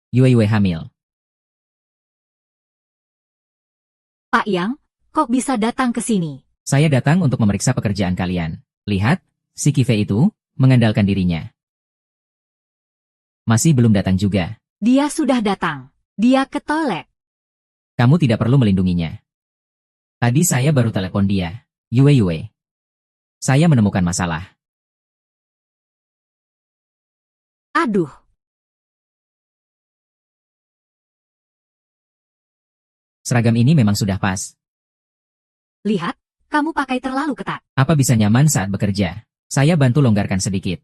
Yue hamil. Pak Yang, kok bisa datang ke sini? Saya datang untuk memeriksa pekerjaan kalian. Lihat, si Kive itu, mengandalkan dirinya. Masih belum datang juga. Dia sudah datang. Dia ke toilet. Kamu tidak perlu melindunginya. Tadi saya baru telepon dia. Yue. Saya menemukan masalah. Aduh, Seragam ini memang sudah pas. lihat, kamu pakai terlalu ketat. Apa bisa nyaman saat bekerja? Saya bantu longgarkan sedikit.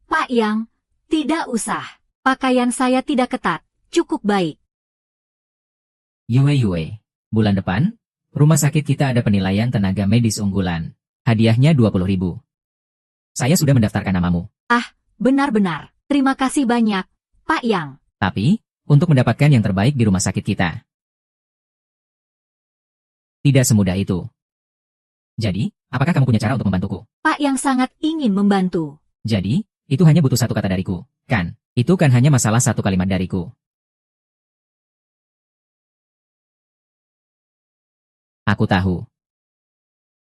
Pak Yang, tidak usah. Pakaian saya tidak ketat, cukup baik. Yue. Bulan depan, rumah sakit kita ada penilaian tenaga medis unggulan. Hadiahnya 20.000. Saya sudah mendaftarkan namamu. Benar-benar. Terima kasih banyak, Pak Yang. Tapi, untuk mendapatkan yang terbaik di rumah sakit kita. Tidak semudah itu. Jadi, apakah kamu punya cara untuk membantuku? Pak Yang sangat ingin membantu. Jadi, itu hanya butuh satu kata dariku, kan? Itu kan hanya masalah satu kalimat dariku. Aku tahu.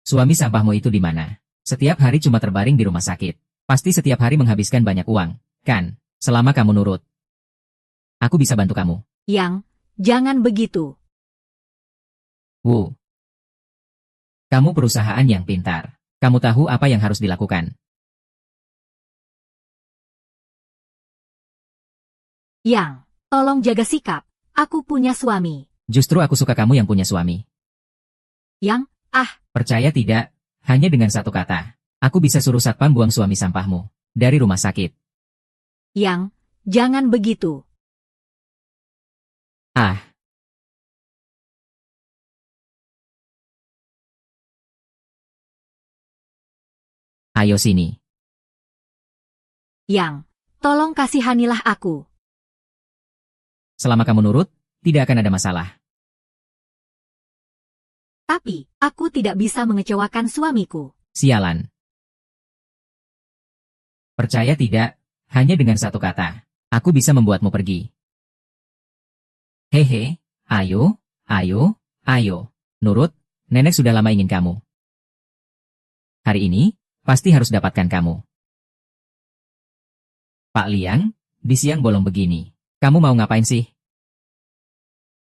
Suami sampahmu itu di mana? Setiap hari cuma terbaring di rumah sakit. Pasti setiap hari menghabiskan banyak uang, kan? Selama kamu nurut. Aku bisa bantu kamu. Yang, jangan begitu. Wu. Kamu perusahaan yang pintar. Kamu tahu apa yang harus dilakukan. Yang, tolong jaga sikap. Aku punya suami. Justru aku suka kamu yang punya suami. Yang, Percaya tidak, hanya dengan satu kata. Aku bisa suruh satpam buang suami sampahmu. Dari rumah sakit. Yang, jangan begitu. Ah, ayo sini. Yang, tolong kasihanilah aku. Selama kamu nurut, tidak akan ada masalah. Tapi, aku tidak bisa mengecewakan suamiku. Sialan. Percaya tidak, hanya dengan satu kata. Aku bisa membuatmu pergi. Hehe, ayo. Nurut, nenek sudah lama ingin kamu. Hari ini, pasti harus dapatkan kamu. Pak Liang, di siang bolong begini. Kamu mau ngapain sih?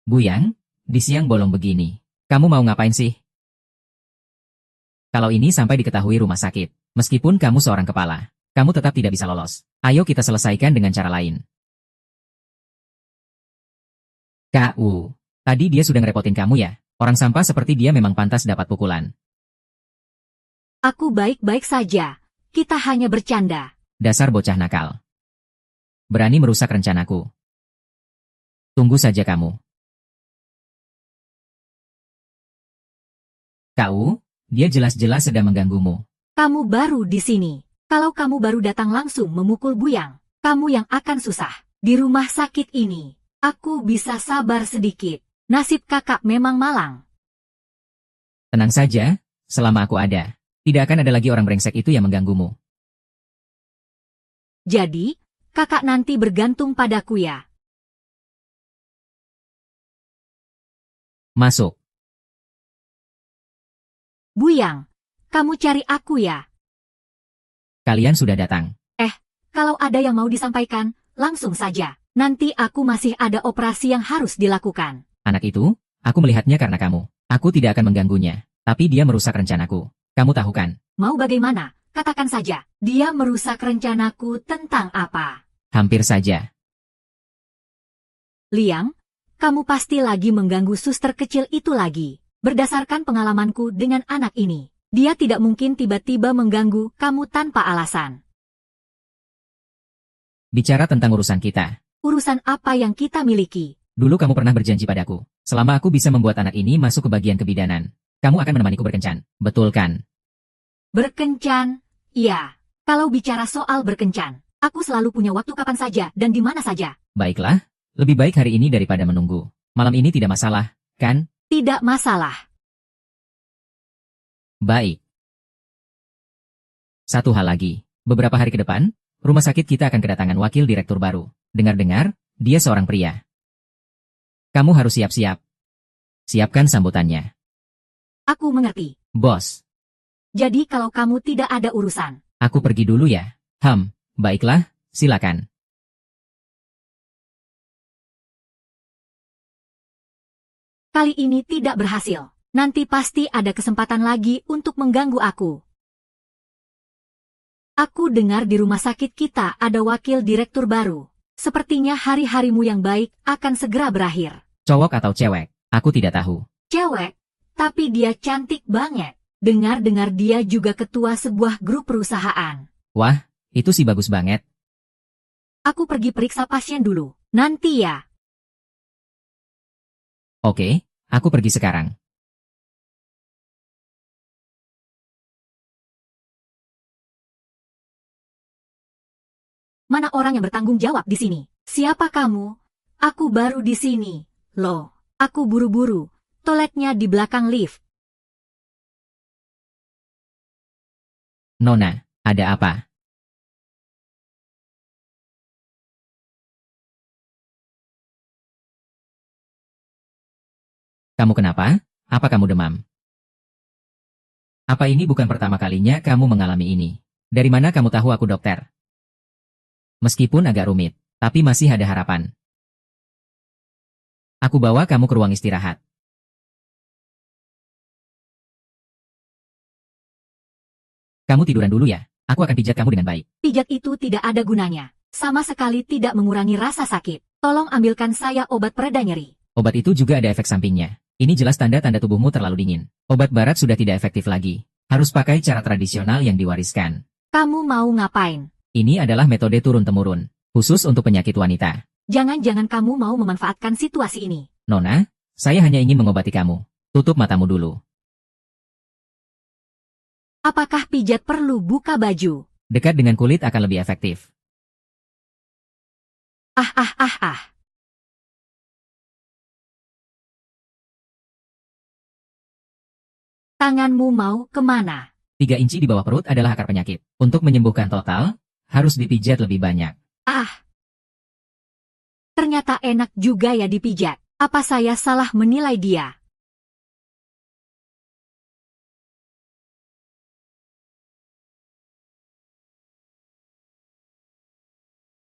Buyang, di siang bolong begini. Kamu mau ngapain sih? Kalau ini sampai diketahui rumah sakit, meskipun kamu seorang kepala, kamu tetap tidak bisa lolos. Ayo kita selesaikan dengan cara lain. KU. Tadi dia sudah ngerepotin kamu ya? Orang sampah seperti dia memang pantas dapat pukulan. Aku baik-baik saja. Kita hanya bercanda. Dasar bocah nakal. Berani merusak rencanaku. Tunggu saja kamu. KU, dia jelas-jelas sedang mengganggumu. Kamu baru di sini. Kalau kamu baru datang langsung memukul Buyang, kamu yang akan susah. Di rumah sakit ini, aku bisa sabar sedikit. Nasib kakak memang malang. Tenang saja, selama aku ada, tidak akan ada lagi orang brengsek itu yang mengganggumu. Jadi, kakak nanti bergantung padaku ya. Masuk. Buyang, kamu cari aku ya. Kalian sudah datang. Kalau ada yang mau disampaikan, langsung saja. Nanti aku masih ada operasi yang harus dilakukan. Anak itu, aku melihatnya karena kamu. Aku tidak akan mengganggunya, tapi dia merusak rencanaku. Kamu tahu kan? Mau bagaimana? Katakan saja. Dia merusak rencanaku tentang apa? Hampir saja. Liang, kamu pasti lagi mengganggu suster kecil itu lagi. Berdasarkan pengalamanku dengan anak ini, dia tidak mungkin tiba-tiba mengganggu kamu tanpa alasan. Bicara tentang urusan kita. Urusan apa yang kita miliki? Dulu kamu pernah berjanji padaku, selama aku bisa membuat anak ini masuk ke bagian kebidanan, kamu akan menemaniku berkencan, betul kan? Berkencan? Iya. Kalau bicara soal berkencan, aku selalu punya waktu kapan saja dan di mana saja. Baiklah, lebih baik hari ini daripada menunggu. Malam ini tidak masalah, kan? Tidak masalah. Baik. Satu hal lagi, beberapa hari ke depan, rumah sakit kita akan kedatangan wakil direktur baru. Dengar-dengar, dia seorang pria. Kamu harus siap-siap. Siapkan sambutannya. Aku mengerti. Bos, Jadi kalau kamu tidak ada urusan, aku pergi dulu ya. Baiklah, silakan. kali ini tidak berhasil. Nanti pasti ada kesempatan lagi untuk mengganggu aku. Aku dengar di rumah sakit kita ada wakil direktur baru. Sepertinya hari-harimu yang baik akan segera berakhir. Cowok atau cewek? Aku tidak tahu. Cewek, tapi dia cantik banget. Dengar-dengar dia juga ketua sebuah grup perusahaan. Wah, itu sih bagus banget. Aku pergi periksa pasien dulu. Nanti ya. Oke, aku pergi sekarang. Mana orang yang bertanggung jawab di sini? Siapa kamu? Aku baru di sini. Loh, aku buru-buru. Toiletnya di belakang lift. Nona, ada apa? Kamu kenapa? Apa kamu demam? Apa ini bukan pertama kalinya kamu mengalami ini? Dari mana kamu tahu aku dokter? Meskipun agak rumit, tapi masih ada harapan. Aku bawa kamu ke ruang istirahat. Kamu tiduran dulu ya, aku akan pijat kamu dengan baik. Pijat itu tidak ada gunanya. Sama sekali tidak mengurangi rasa sakit. Tolong ambilkan saya obat pereda nyeri. Obat itu juga ada efek sampingnya. Ini jelas tanda-tanda tubuhmu terlalu dingin. Obat barat sudah tidak efektif lagi. Harus pakai cara tradisional yang diwariskan. Kamu mau ngapain? Ini adalah metode turun-temurun, khusus untuk penyakit wanita. Jangan-jangan kamu mau memanfaatkan situasi ini. Nona, saya hanya ingin mengobati kamu. Tutup matamu dulu. Apakah pijat perlu buka baju? Dekat dengan kulit akan lebih efektif. Ah. Tanganmu mau kemana? 3 inci di bawah perut adalah akar penyakit. Untuk menyembuhkan total, harus dipijat lebih banyak. Ah. Ternyata enak juga ya dipijat. Apa saya salah menilai dia?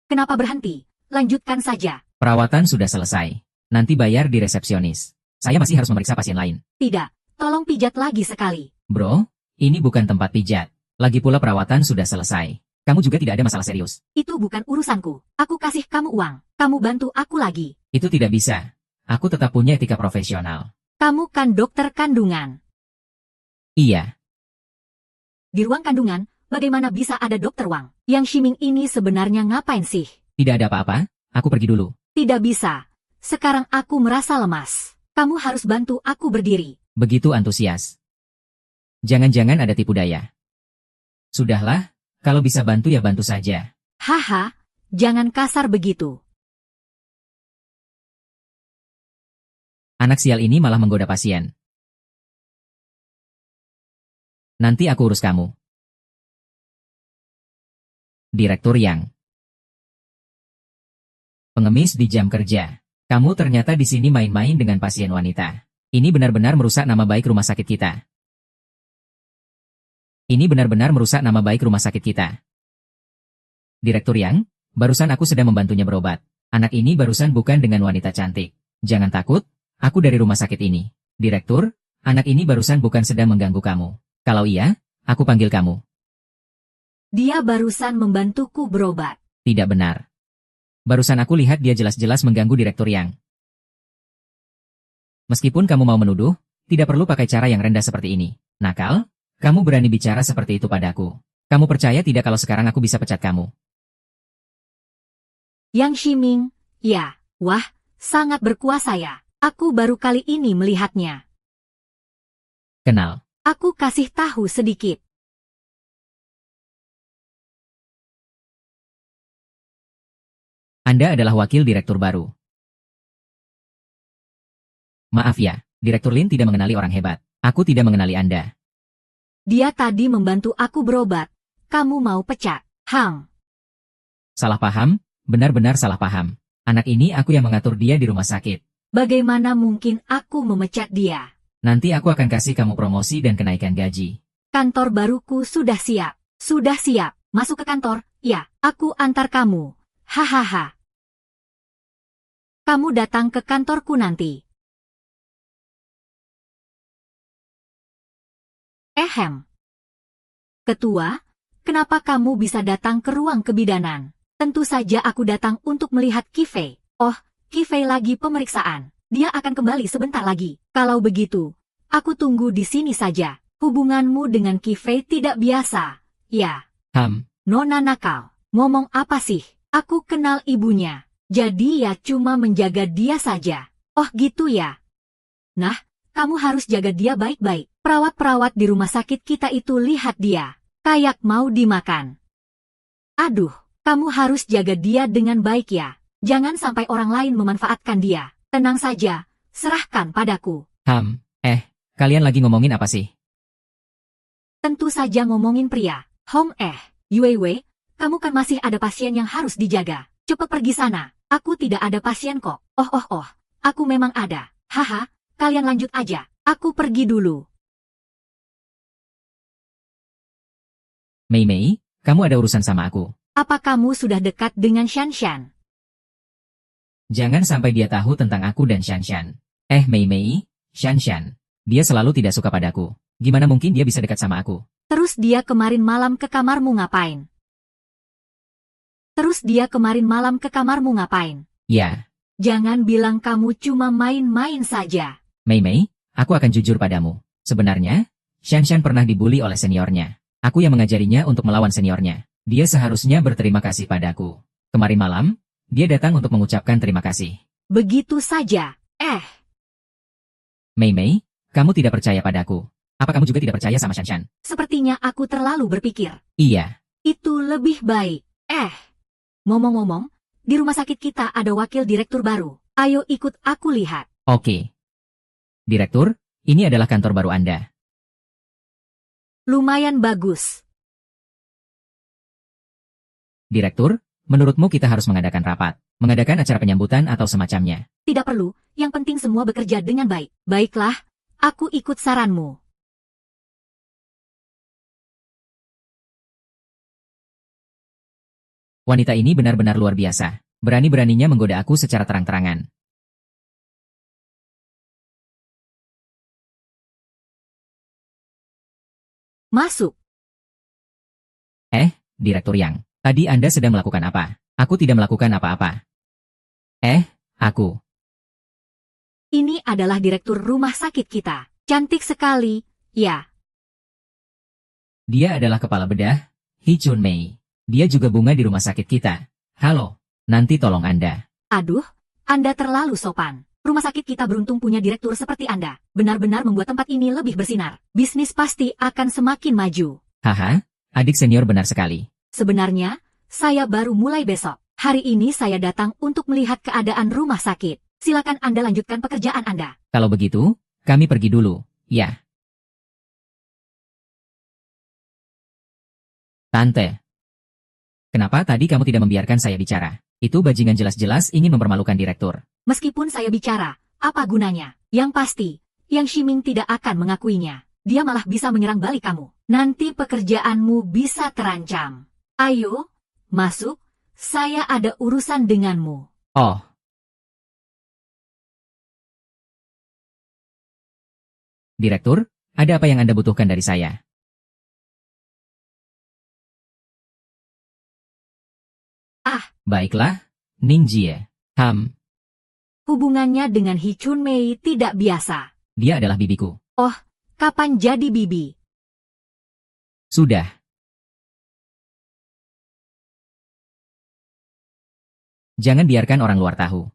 Kenapa berhenti? Lanjutkan saja. Perawatan sudah selesai. Nanti bayar di resepsionis. Saya masih harus memeriksa pasien lain. Tidak, tolong pijat lagi sekali. Bro, ini bukan tempat pijat. Lagi pula perawatan sudah selesai. Kamu juga tidak ada masalah serius. Itu bukan urusanku. Aku kasih kamu uang. Kamu bantu aku lagi. Itu tidak bisa. Aku tetap punya etika profesional. Kamu kan dokter kandungan. Iya. Di ruang kandungan, bagaimana bisa ada dokter Wang? Yang Shiming ini sebenarnya ngapain sih? Tidak ada apa-apa. Aku pergi dulu. Tidak bisa. Sekarang aku merasa lemas. Kamu harus bantu aku berdiri. Begitu antusias. Jangan-jangan ada tipu daya. Sudahlah, kalau bisa bantu ya bantu saja. Haha, jangan kasar begitu. Anak sial ini malah menggoda pasien. Nanti aku urus kamu. Direktur Yang. Pengemis di jam kerja. Kamu ternyata di sini main-main dengan pasien wanita. Ini benar-benar merusak nama baik rumah sakit kita. Ini benar-benar merusak nama baik rumah sakit kita. Direktur Yang, barusan aku sedang membantunya berobat. Anak ini barusan bukan dengan wanita cantik. Jangan takut, aku dari rumah sakit ini. Direktur, anak ini barusan bukan sedang mengganggu kamu. Kalau iya, aku panggil kamu. Dia barusan membantuku berobat. Tidak benar. Barusan aku lihat dia jelas-jelas mengganggu Direktur Yang. Meskipun kamu mau menuduh, tidak perlu pakai cara yang rendah seperti ini. Nakal, kamu berani bicara seperti itu padaku. Kamu percaya tidak kalau sekarang aku bisa pecat kamu? Yang Shiming, ya, wah, sangat berkuasa ya. Aku baru kali ini melihatnya. Kenal. Aku kasih tahu sedikit. Anda adalah wakil direktur baru. Maaf ya, Direktur Lin tidak mengenali orang hebat. Aku tidak mengenali Anda. Dia tadi membantu aku berobat. Kamu mau pecat? Salah paham, benar-benar salah paham. Anak ini aku yang mengatur dia di rumah sakit. Bagaimana mungkin aku memecat dia? Nanti aku akan kasih kamu promosi dan kenaikan gaji. Kantor baruku sudah siap. Sudah siap. Masuk ke kantor? Ya, aku antar kamu. Hahaha. Kamu datang ke kantorku nanti. Ehem. Ketua, kenapa kamu bisa datang ke ruang kebidanan? Tentu saja aku datang untuk melihat Kifei. Oh, Kifei lagi pemeriksaan. Dia akan kembali sebentar lagi. Kalau begitu, aku tunggu di sini saja. Hubunganmu dengan Kifei tidak biasa. Ya. Nona nakal. Ngomong apa sih? Aku kenal ibunya. Jadi ya cuma menjaga dia saja. Oh gitu ya. Nah, kamu harus jaga dia baik-baik. Perawat-perawat di rumah sakit kita itu lihat dia. Kayak mau dimakan. Aduh, kamu harus jaga dia dengan baik ya. Jangan sampai orang lain memanfaatkan dia. Tenang saja, serahkan padaku. Kalian lagi ngomongin apa sih? Tentu saja ngomongin pria. Yue, kamu kan masih ada pasien yang harus dijaga. Cepat pergi sana. Aku tidak ada pasien kok. Oh, aku memang ada. Haha, kalian lanjut aja. Aku pergi dulu. Mei, kamu ada urusan sama aku. Apa kamu sudah dekat dengan Shanshan? Jangan sampai dia tahu tentang aku dan Shanshan. Mei, Shanshan. Dia selalu tidak suka padaku. Gimana mungkin dia bisa dekat sama aku? Terus dia kemarin malam ke kamarmu ngapain? Ya. Jangan bilang kamu cuma main-main saja. Mei, aku akan jujur padamu. Sebenarnya, Shanshan pernah dibully oleh seniornya. Aku yang mengajarinya untuk melawan seniornya. Dia seharusnya berterima kasih padaku. Kemarin malam, dia datang untuk mengucapkan terima kasih. Begitu saja. Mei, kamu tidak percaya padaku. Apa kamu juga tidak percaya sama Shanshan? Sepertinya aku terlalu berpikir. Iya. Itu lebih baik. Ngomong-ngomong, di rumah sakit kita ada wakil direktur baru. Ayo ikut aku lihat. Oke. Direktur, ini adalah kantor baru Anda. Lumayan bagus. Direktur, menurutmu kita harus mengadakan rapat, mengadakan acara penyambutan atau semacamnya? Tidak perlu, yang penting semua bekerja dengan baik. Baiklah, aku ikut saranmu. Wanita ini benar-benar luar biasa. Berani-beraninya menggoda aku secara terang-terangan. Masuk. Direktur Yang, tadi Anda sedang melakukan apa? Aku tidak melakukan apa-apa. Aku. Ini adalah direktur rumah sakit kita. Cantik sekali, ya. Dia adalah kepala bedah, Hee Chun Mei. Dia juga bunga di rumah sakit kita. Halo, nanti tolong Anda. Aduh, Anda terlalu sopan. Rumah sakit kita beruntung punya direktur seperti Anda. Benar-benar membuat tempat ini lebih bersinar. Bisnis pasti akan semakin maju. Haha, adik senior benar sekali. Sebenarnya, saya baru mulai besok. Hari ini saya datang untuk melihat keadaan rumah sakit. Silakan Anda lanjutkan pekerjaan Anda. Kalau begitu, kami pergi dulu, ya. Tante. Kenapa tadi kamu tidak membiarkan saya bicara? Itu bajingan jelas-jelas ingin mempermalukan direktur. Meskipun saya bicara, apa gunanya? Yang pasti, Yang Shiming tidak akan mengakuinya. Dia malah bisa menyerang balik kamu. Nanti pekerjaanmu bisa terancam. Ayo, masuk. Saya ada urusan denganmu. Oh. Direktur, ada apa yang Anda butuhkan dari saya? Baiklah, Ning Jie. Hubungannya dengan Hee Chun Mei tidak biasa. Dia adalah bibiku. Oh, kapan jadi bibi? Sudah. Jangan biarkan orang luar tahu.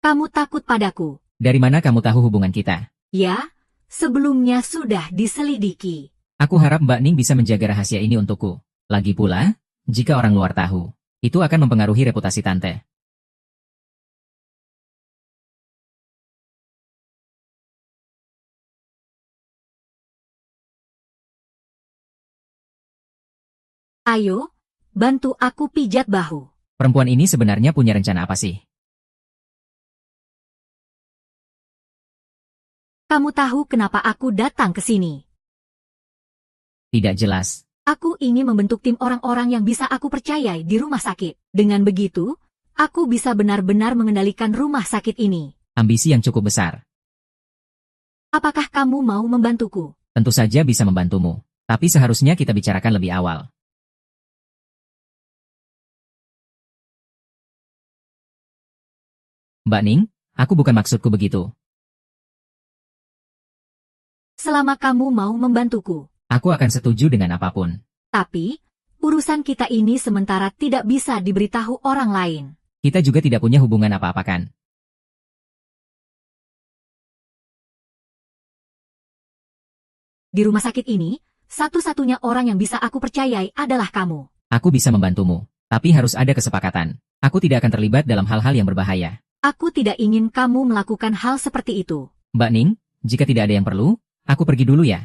Kamu takut padaku? Dari mana kamu tahu hubungan kita? Ya, sebelumnya sudah diselidiki. Aku harap Mbak Ning bisa menjaga rahasia ini untukku. Lagi pula, jika orang luar tahu, itu akan mempengaruhi reputasi Tante. Ayo, bantu aku pijat bahu. Perempuan ini sebenarnya punya rencana apa sih? Kamu tahu kenapa aku datang ke sini? Tidak jelas. Aku ingin membentuk tim orang-orang yang bisa aku percayai di rumah sakit. Dengan begitu, aku bisa benar-benar mengendalikan rumah sakit ini. Ambisi yang cukup besar. Apakah kamu mau membantuku? Tentu saja bisa membantumu. Tapi seharusnya kita bicarakan lebih awal. Mbak Ning, aku bukan maksudku begitu. Selama kamu mau membantuku. Aku akan setuju dengan apapun. Tapi, urusan kita ini sementara tidak bisa diberitahu orang lain. Kita juga tidak punya hubungan apa-apa kan? Di rumah sakit ini, satu-satunya orang yang bisa aku percayai adalah kamu. Aku bisa membantumu, tapi harus ada kesepakatan. Aku tidak akan terlibat dalam hal-hal yang berbahaya. Aku tidak ingin kamu melakukan hal seperti itu. Mbak Ning, jika tidak ada yang perlu, aku pergi dulu ya.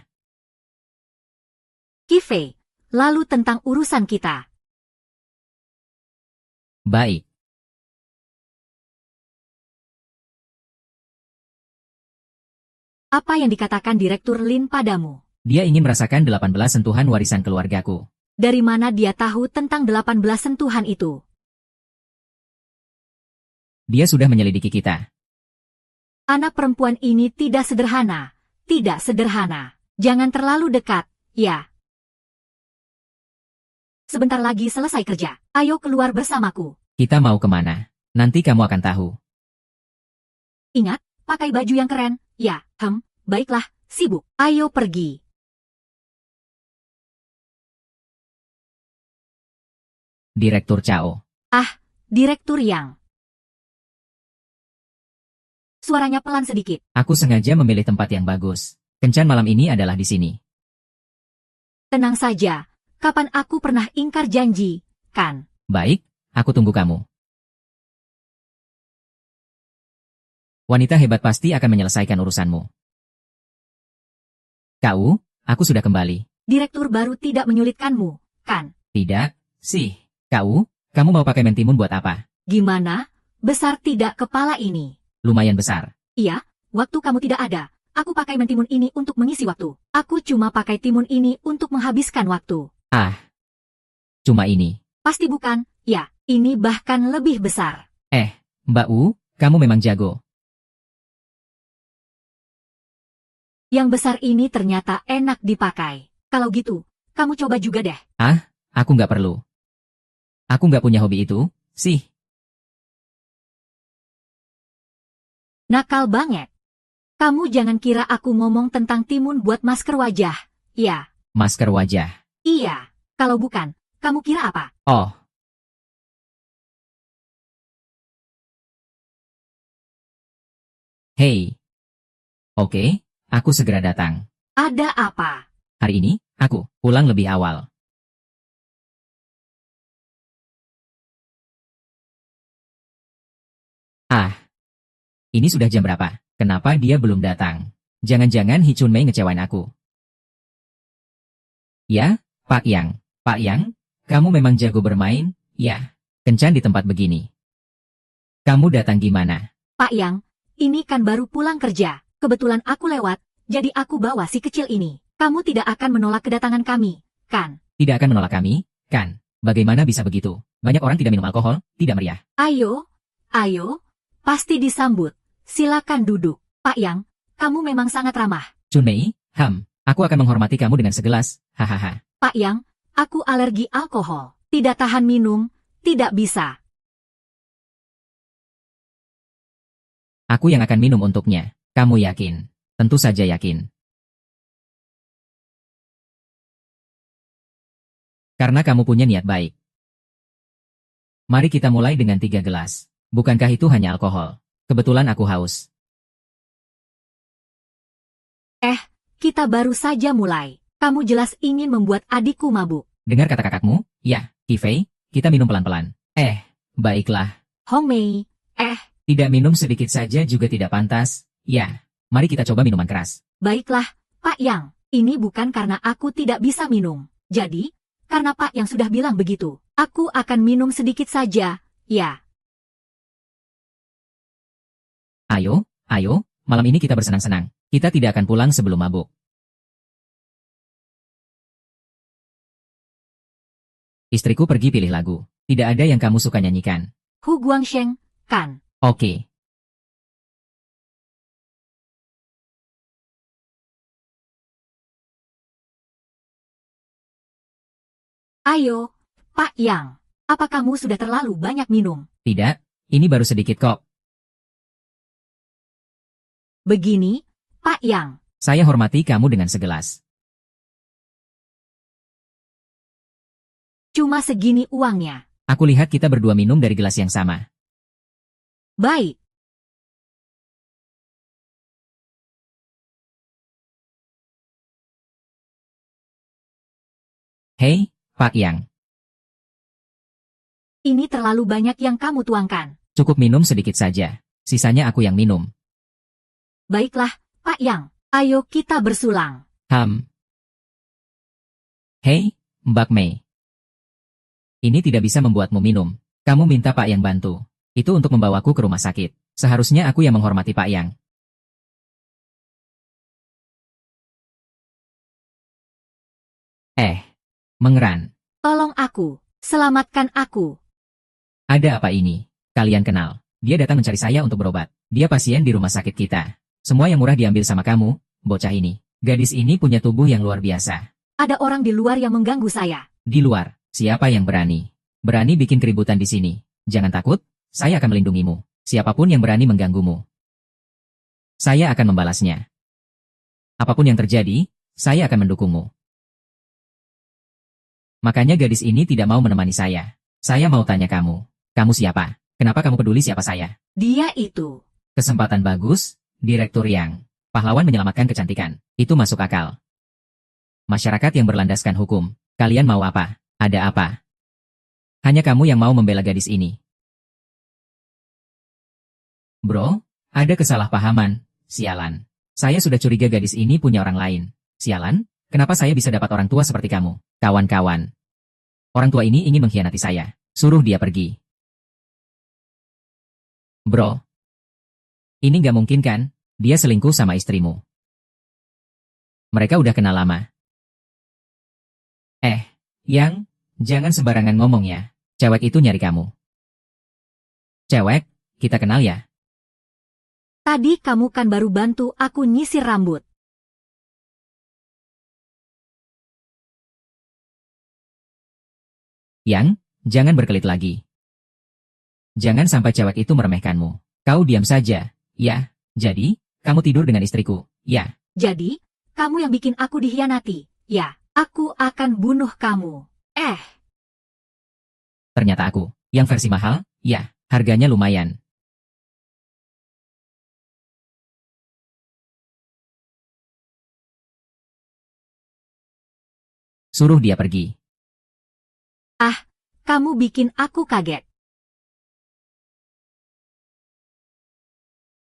Qifei, lalu tentang urusan kita. Baik. Apa yang dikatakan Direktur Lin padamu? Dia ingin merasakan 18 sentuhan warisan keluargaku. Dari mana dia tahu tentang 18 sentuhan itu? Dia sudah menyelidiki kita. Anak perempuan ini tidak sederhana. Tidak sederhana. Jangan terlalu dekat, ya. Sebentar lagi selesai kerja. Ayo keluar bersamaku. Kita mau kemana? Nanti kamu akan tahu. Ingat, pakai baju yang keren. Ya, baiklah, sibuk. Ayo pergi. Direktur Chao. Direktur Yang. Suaranya pelan sedikit. Aku sengaja memilih tempat yang bagus. Kencan malam ini adalah di sini. Tenang saja. Kapan aku pernah ingkar janji, kan? Baik, aku tunggu kamu. Wanita hebat pasti akan menyelesaikan urusanmu. Kau, aku sudah kembali. Direktur baru tidak menyulitkanmu, kan? Tidak, sih. Kamu mau pakai mentimun buat apa? Gimana? Besar tidak kepala ini? Lumayan besar. Iya, waktu kamu tidak ada, aku pakai mentimun ini untuk mengisi waktu. Aku cuma pakai timun ini untuk menghabiskan waktu. Cuma ini. Pasti bukan, ya, ini bahkan lebih besar. Mbak U, kamu memang jago. Yang besar ini ternyata enak dipakai. Kalau gitu, kamu coba juga deh. Aku nggak perlu. Aku nggak punya hobi itu, sih. Nakal banget. Kamu jangan kira aku ngomong tentang timun buat masker wajah. Ya, Masker wajah. iya. Kalau bukan, kamu kira apa? Oh. Hei. Oke, aku segera datang. Ada apa? Hari ini, aku pulang lebih awal. Ini sudah jam berapa? Kenapa dia belum datang? Jangan-jangan Hi Chun Mei ngecewain aku. Ya, Pak Yang. Pak Yang, kamu memang jago bermain, ya. Kencan di tempat begini. Kamu datang gimana? Pak Yang, ini kan baru pulang kerja. Kebetulan aku lewat, jadi aku bawa si kecil ini. Kamu tidak akan menolak kedatangan kami, kan? Tidak akan menolak kami, kan? Bagaimana bisa begitu? Banyak orang tidak minum alkohol, tidak meriah. Ayo, pasti disambut. Silakan duduk. Pak Yang, kamu memang sangat ramah. Chun Mei, aku akan menghormati kamu dengan segelas, hahaha. Pak Yang, aku alergi alkohol. Tidak tahan minum, tidak bisa. Aku yang akan minum untuknya. Kamu yakin? Tentu saja yakin. Karena kamu punya niat baik. Mari kita mulai dengan 3 gelas. Bukankah itu hanya alkohol? Kebetulan aku haus. Kita baru saja mulai. Kamu jelas ingin membuat adikku mabuk. Dengar kata kakakmu? Ya, Qifei, kita minum pelan-pelan. Baiklah. Hong Mei, Tidak minum sedikit saja juga tidak pantas. Ya, mari kita coba minuman keras. baiklah, Pak Yang. Ini bukan karena aku tidak bisa minum. Jadi, karena Pak Yang sudah bilang begitu, Aku akan minum sedikit saja, ya. Ayo, ayo, malam ini kita bersenang-senang. Kita tidak akan pulang sebelum mabuk. Istriku pergi pilih lagu. Tidak ada yang kamu suka nyanyikan. Hu Guangsheng, kan? Oke. Ayo, Pak Yang. Apa kamu sudah terlalu banyak minum? Tidak, ini baru sedikit kok. Begini, Pak Yang. Saya hormati kamu dengan segelas. Cuma segini uangnya. Aku lihat kita berdua minum dari gelas yang sama. Baik. Hei, Pak Yang. Ini terlalu banyak yang kamu tuangkan. Cukup minum sedikit saja. Sisanya aku yang minum. Baiklah, Pak Yang. Ayo kita bersulang. Hei, Mbak Mei. Ini tidak bisa membuatmu minum. Kamu minta Pak Yang bantu. Itu untuk membawaku ke rumah sakit. Seharusnya aku yang menghormati Pak Yang. Mengeran. Tolong aku. Selamatkan aku. Ada apa ini? Kalian kenal. Dia datang mencari saya untuk berobat. Dia pasien di rumah sakit kita. Semua yang murah diambil sama kamu, bocah ini. Gadis ini punya tubuh yang luar biasa. Ada orang di luar yang mengganggu saya. Di luar, siapa yang berani? Berani bikin keributan di sini. Jangan takut, saya akan melindungimu. Siapapun yang berani mengganggumu, saya akan membalasnya. Apapun yang terjadi, saya akan mendukungmu. Makanya gadis ini tidak mau menemani saya. Saya mau tanya kamu. Kamu siapa? Kenapa kamu peduli siapa saya? Dia itu. Kesempatan bagus, Direktur Yang. Pahlawan menyelamatkan kecantikan. Itu masuk akal. Masyarakat yang berlandaskan hukum. Kalian mau apa? Ada apa? Hanya kamu yang mau membela gadis ini. Bro, ada kesalahpahaman. Sialan. Saya sudah curiga gadis ini punya orang lain. Sialan, kenapa saya bisa dapat orang tua seperti kamu? Kawan-kawan. Orang tua ini ingin mengkhianati saya. Suruh dia pergi. Bro. Ini nggak mungkin kan? Dia selingkuh sama istrimu. Mereka udah kenal lama. Yang, jangan sembarangan ngomong ya. Cewek itu nyari kamu. Cewek, kita kenal ya? Tadi kamu kan baru bantu aku nyisir rambut. Yang, jangan berkelit lagi. Jangan sampai cewek itu meremehkanmu. Kau diam saja. Ya, jadi, kamu tidur dengan istriku. Ya. Jadi, kamu yang bikin aku dikhianati. Ya, aku akan bunuh kamu. Ternyata aku. Yang versi mahal? Ya, harganya lumayan. Suruh dia pergi. Kamu bikin aku kaget.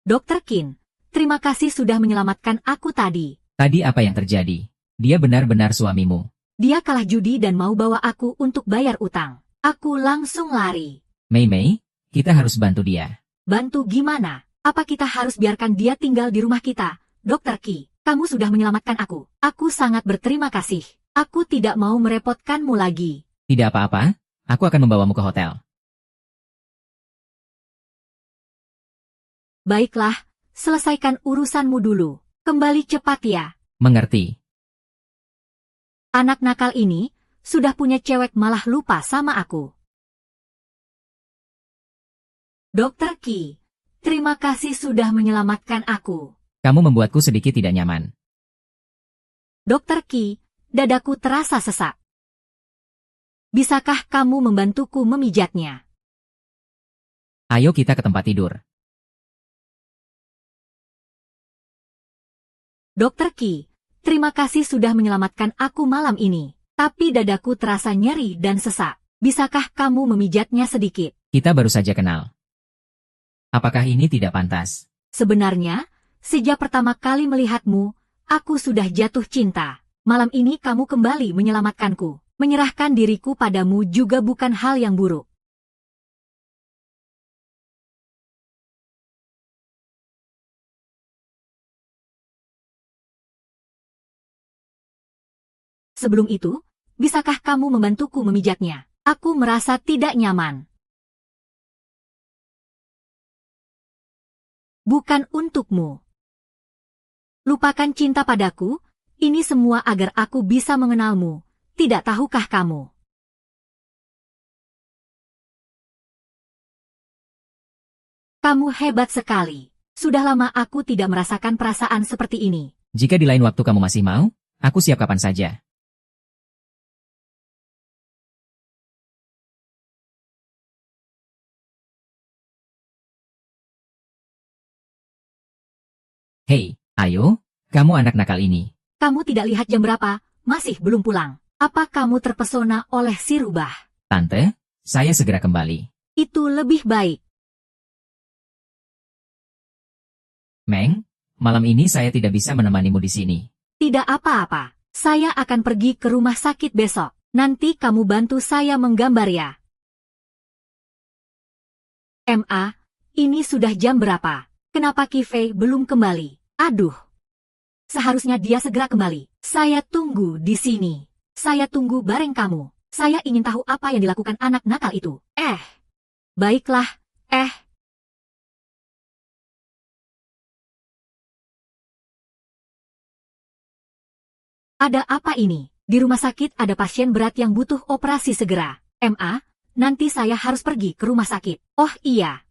Dokter Qin, terima kasih sudah menyelamatkan aku tadi. Tadi apa yang terjadi? Dia benar-benar suamimu. Dia kalah judi dan mau bawa aku untuk bayar utang. Aku langsung lari. Mei, kita harus bantu dia. Bantu gimana? Apa kita harus biarkan dia tinggal di rumah kita? Dokter Qi, kamu sudah menyelamatkan aku. Aku sangat berterima kasih. Aku tidak mau merepotkanmu lagi. Tidak apa-apa, aku akan membawamu ke hotel. Baiklah, selesaikan urusanmu dulu. Kembali cepat ya. Mengerti. Anak nakal ini, sudah punya cewek malah lupa sama aku. Dokter Qi, terima kasih sudah menyelamatkan aku. Kamu membuatku sedikit tidak nyaman. Dokter Qi, dadaku terasa sesak. Bisakah kamu membantuku memijatnya? Ayo kita ke tempat tidur. Dokter Qi, terima kasih sudah menyelamatkan aku malam ini. Tapi dadaku terasa nyeri dan sesak. Bisakah kamu memijatnya sedikit? Kita baru saja kenal. Apakah ini tidak pantas? Sebenarnya, sejak pertama kali melihatmu, aku sudah jatuh cinta. Malam ini kamu kembali menyelamatkanku. Menyerahkan diriku padamu juga bukan hal yang buruk. Sebelum itu, bisakah kamu membantuku memijatnya? Aku merasa tidak nyaman. Bukan untukmu. Lupakan cinta padaku, ini semua agar aku bisa mengenalmu. Tidak tahukah kamu? Kamu hebat sekali. Sudah lama aku tidak merasakan perasaan seperti ini. Jika di lain waktu kamu masih mau, aku siap kapan saja. Hei, ayo, kamu anak nakal ini. Kamu tidak lihat jam berapa? Masih belum pulang. Apa kamu terpesona oleh si rubah? Tante, saya segera kembali. Itu lebih baik. Meng, malam ini saya tidak bisa menemanimu di sini. Tidak apa-apa. Saya akan pergi ke rumah sakit besok. Nanti kamu bantu saya menggambar ya. Ma, ini sudah jam berapa? Kenapa Kifei belum kembali? Aduh. Seharusnya dia segera kembali. Saya tunggu di sini. Saya tunggu bareng kamu. Saya ingin tahu apa yang dilakukan anak nakal itu. Baiklah. Ada apa ini? Di rumah sakit ada pasien berat yang butuh operasi segera. Ma, nanti saya harus pergi ke rumah sakit. Oh iya.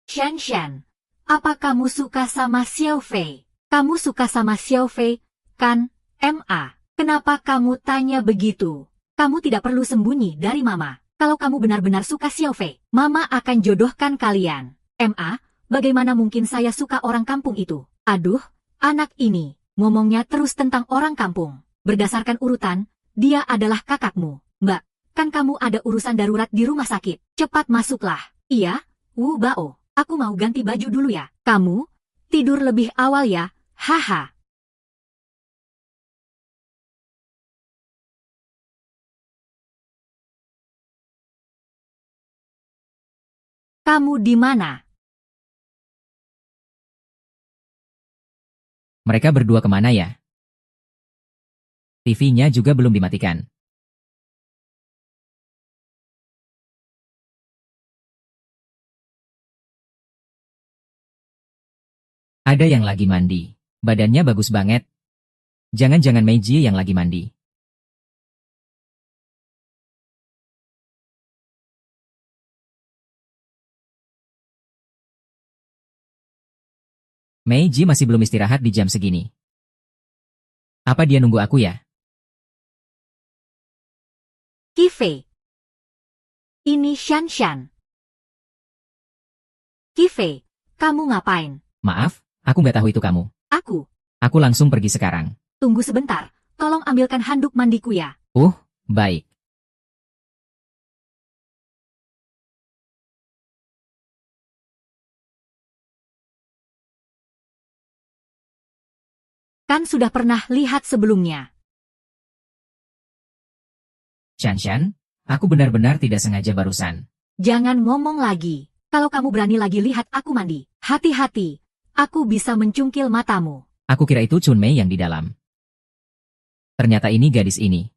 Shan, apa kamu suka sama Xiao Fei? Kamu suka sama Xiao Fei, kan? Ma, kenapa kamu tanya begitu? Kamu tidak perlu sembunyi dari Mama. Kalau kamu benar-benar suka Xiao Fei, Mama akan jodohkan kalian. Ma, bagaimana mungkin saya suka orang kampung itu? Aduh, anak ini, ngomongnya terus tentang orang kampung. Berdasarkan urutan, dia adalah kakakmu. Mbak, kan kamu ada urusan darurat di rumah sakit. Cepat masuklah. Iya, Wu Bao. Aku mau ganti baju dulu ya. Kamu tidur lebih awal ya, haha. Kamu di mana? Mereka berdua kemana ya? TV-nya juga belum dimatikan. Ada yang lagi mandi. Badannya bagus banget. Jangan-jangan Meiji yang lagi mandi. Meiji masih belum istirahat di jam segini. Apa dia nunggu aku ya? Kifei. Ini Shan. Kifei, kamu ngapain? Maaf, aku nggak tahu itu kamu. Aku langsung pergi sekarang. Tunggu sebentar, tolong ambilkan handuk mandiku ya. Baik. Kan sudah pernah lihat sebelumnya. Shan, aku benar-benar tidak sengaja barusan. Jangan ngomong lagi. Kalau kamu berani lagi lihat aku mandi, hati-hati. Aku bisa mencungkil matamu. Aku kira itu Chun Mei yang di dalam. Ternyata ini gadis ini.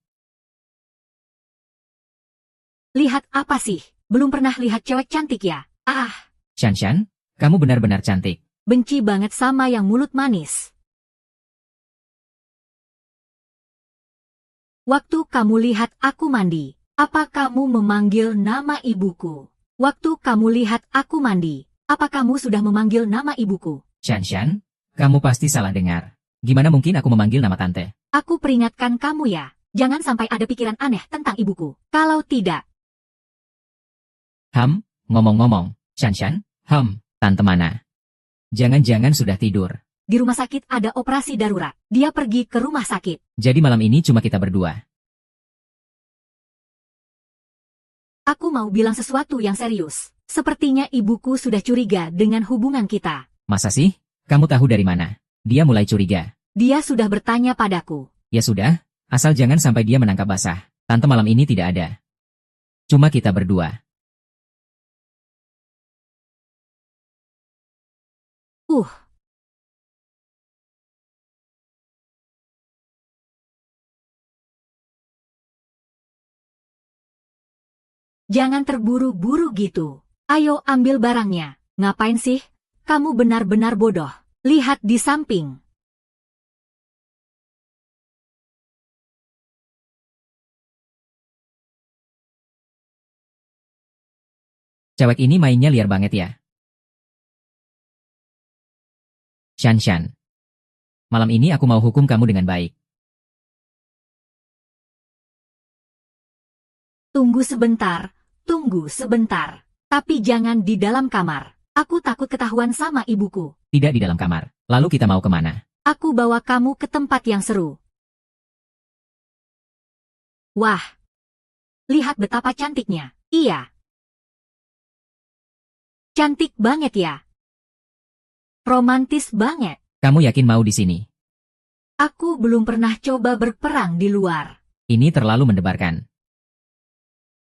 Lihat apa sih? Belum pernah lihat cewek cantik ya? Shan, kamu benar-benar cantik. Benci banget sama yang mulut manis. Waktu kamu lihat aku mandi, apa kamu memanggil nama ibuku? Waktu kamu lihat aku mandi, apa kamu sudah memanggil nama ibuku? Shan, kamu pasti salah dengar. Gimana mungkin aku memanggil nama tante? Aku peringatkan kamu ya, jangan sampai ada pikiran aneh tentang ibuku. Kalau tidak... Ngomong-ngomong, Shan, tante mana? Jangan-jangan sudah tidur. Di rumah sakit ada operasi darurat. Dia pergi ke rumah sakit. Jadi malam ini cuma kita berdua. Aku mau bilang sesuatu yang serius. Sepertinya ibuku sudah curiga dengan hubungan kita. Masa sih? Kamu tahu dari mana? Dia mulai curiga. Dia sudah bertanya padaku. Ya sudah, Asal jangan sampai dia menangkap basah. Tante malam ini tidak ada. Cuma kita berdua. Uh, jangan terburu-buru gitu. Ayo ambil barangnya. Ngapain sih? Kamu benar-benar bodoh. Lihat di samping. Cewek ini mainnya liar banget ya. Shan. Malam ini aku mau hukum kamu dengan baik. Tunggu sebentar, tunggu sebentar. Tapi jangan di dalam kamar. Aku takut ketahuan sama ibuku. Tidak di dalam kamar. Lalu kita mau kemana? Aku bawa kamu ke tempat yang seru. Wah. Lihat betapa cantiknya. Iya. Cantik banget ya. Romantis banget. Kamu yakin mau di sini? Aku belum pernah coba berperang di luar. Ini terlalu mendebarkan.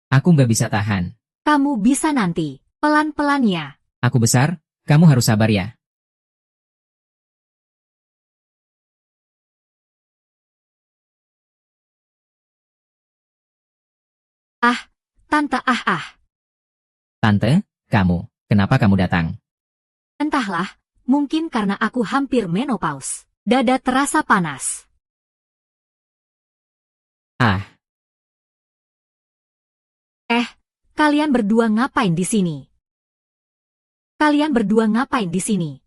Aku nggak bisa tahan. Kamu bisa nanti. Pelan-pelannya. Aku besar, kamu harus sabar ya. Tante Tante, kamu, kenapa kamu datang? Entahlah, mungkin karena aku hampir menopause. Dada terasa panas. Ah, Kalian berdua ngapain di sini? Kalian berdua ngapain di sini?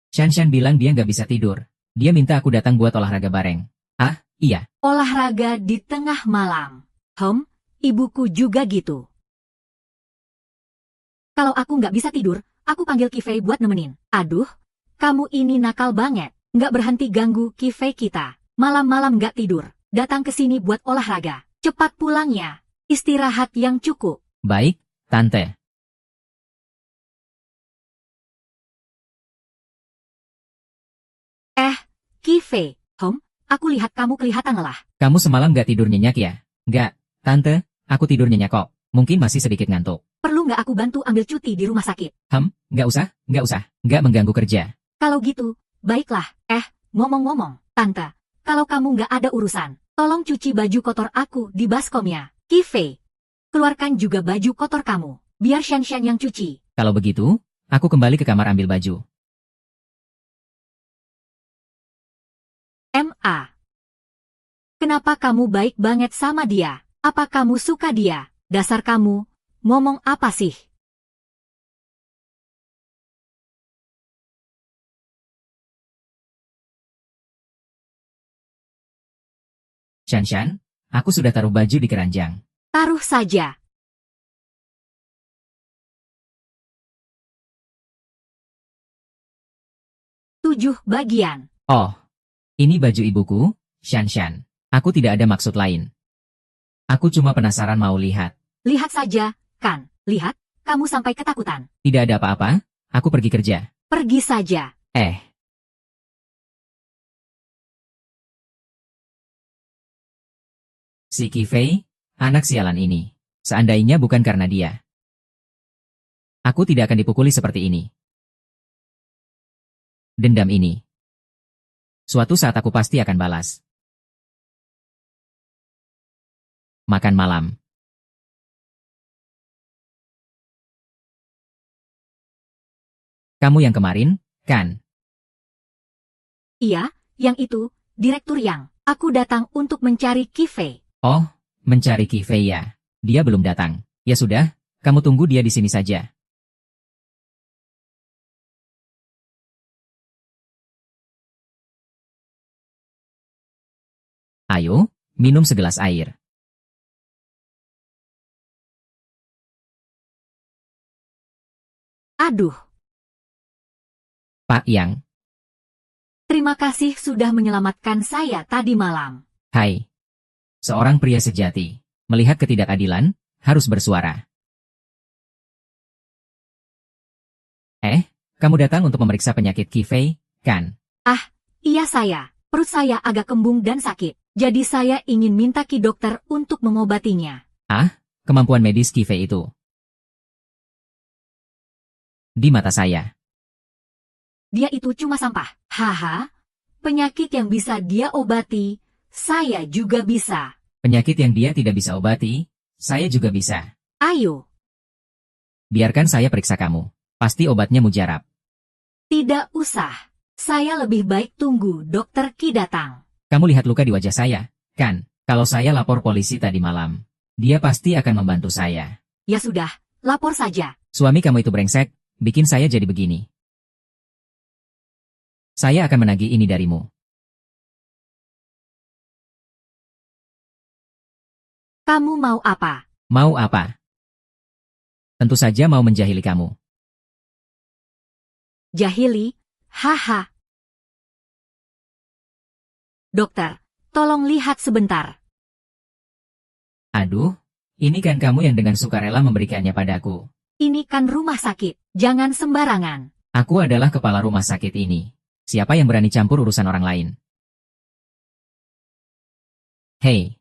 Shan bilang dia nggak bisa tidur. Dia minta aku datang buat olahraga bareng. Ah, iya. Olahraga di tengah malam. Ibuku juga gitu. Kalau aku nggak bisa tidur, aku panggil Kifei buat nemenin. Aduh, kamu ini nakal banget. Nggak berhenti ganggu Kifei kita. Malam-malam nggak tidur. Datang ke sini buat olahraga. Cepat pulangnya. Istirahat yang cukup. Baik, Tante. Kifei, aku lihat kamu kelihatan lelah. Kamu semalam nggak tidur nyenyak ya? Nggak, Tante, aku tidur nyenyak kok. Mungkin masih sedikit ngantuk. Perlu nggak aku bantu ambil cuti di rumah sakit? Nggak usah. Nggak mengganggu kerja. Kalau gitu, baiklah. Ngomong-ngomong, Tante, kalau kamu nggak ada urusan, tolong cuci baju kotor aku di baskomnya. Kifei, keluarkan juga baju kotor kamu, biar Shan yang cuci. Kalau begitu, aku kembali ke kamar ambil baju. Kenapa kamu baik banget sama dia? Apa kamu suka dia? Dasar kamu, ngomong apa sih? Shan, aku sudah taruh baju di keranjang. Taruh saja. Tujuh bagian. Oh, ini baju ibuku, Shan. Aku tidak ada maksud lain. Aku cuma penasaran mau lihat. Lihat saja, kan? Lihat, kamu sampai ketakutan. Tidak ada apa-apa, aku pergi kerja. Pergi saja. Si Kifei, anak sialan ini. Seandainya bukan karena dia, aku tidak akan dipukuli seperti ini. Dendam ini. Suatu saat aku pasti akan balas. Makan malam. Kamu yang kemarin, kan? Iya, yang itu, Direktur Yang. Aku datang untuk mencari Kifei. Oh, mencari Kifei ya. Dia belum datang. Ya sudah, kamu tunggu dia di sini saja. Ayo, minum segelas air. Aduh, Pak Yang, terima kasih sudah menyelamatkan saya tadi malam. hai. Seorang pria sejati, melihat ketidakadilan, harus bersuara. Kamu datang untuk memeriksa penyakit Kifei, kan? Iya saya. Perut saya agak kembung dan sakit. Jadi saya ingin minta Ki dokter untuk mengobatinya. Kemampuan medis Ki Fei itu. Di mata saya. Dia itu cuma sampah. Haha. Penyakit yang bisa dia obati, saya juga bisa. Penyakit yang dia tidak bisa obati, saya juga bisa. Ayo. Biarkan saya periksa kamu. Pasti obatnya mujarab. Tidak usah. Saya lebih baik tunggu dokter Ki datang. Kamu lihat luka di wajah saya, kan? Kalau saya lapor polisi tadi malam, dia pasti akan membantu saya. Ya sudah, lapor saja. Suami kamu itu brengsek, bikin saya jadi begini. Saya akan menagih ini darimu. Kamu mau apa? Mau apa? Tentu saja mau menjahili kamu. Jahili? Haha. Dokter, tolong lihat sebentar. Aduh, ini kan kamu yang dengan sukarela memberikannya padaku. Ini kan rumah sakit, jangan sembarangan. Aku adalah kepala rumah sakit ini. Siapa yang berani campur urusan orang lain? Hei.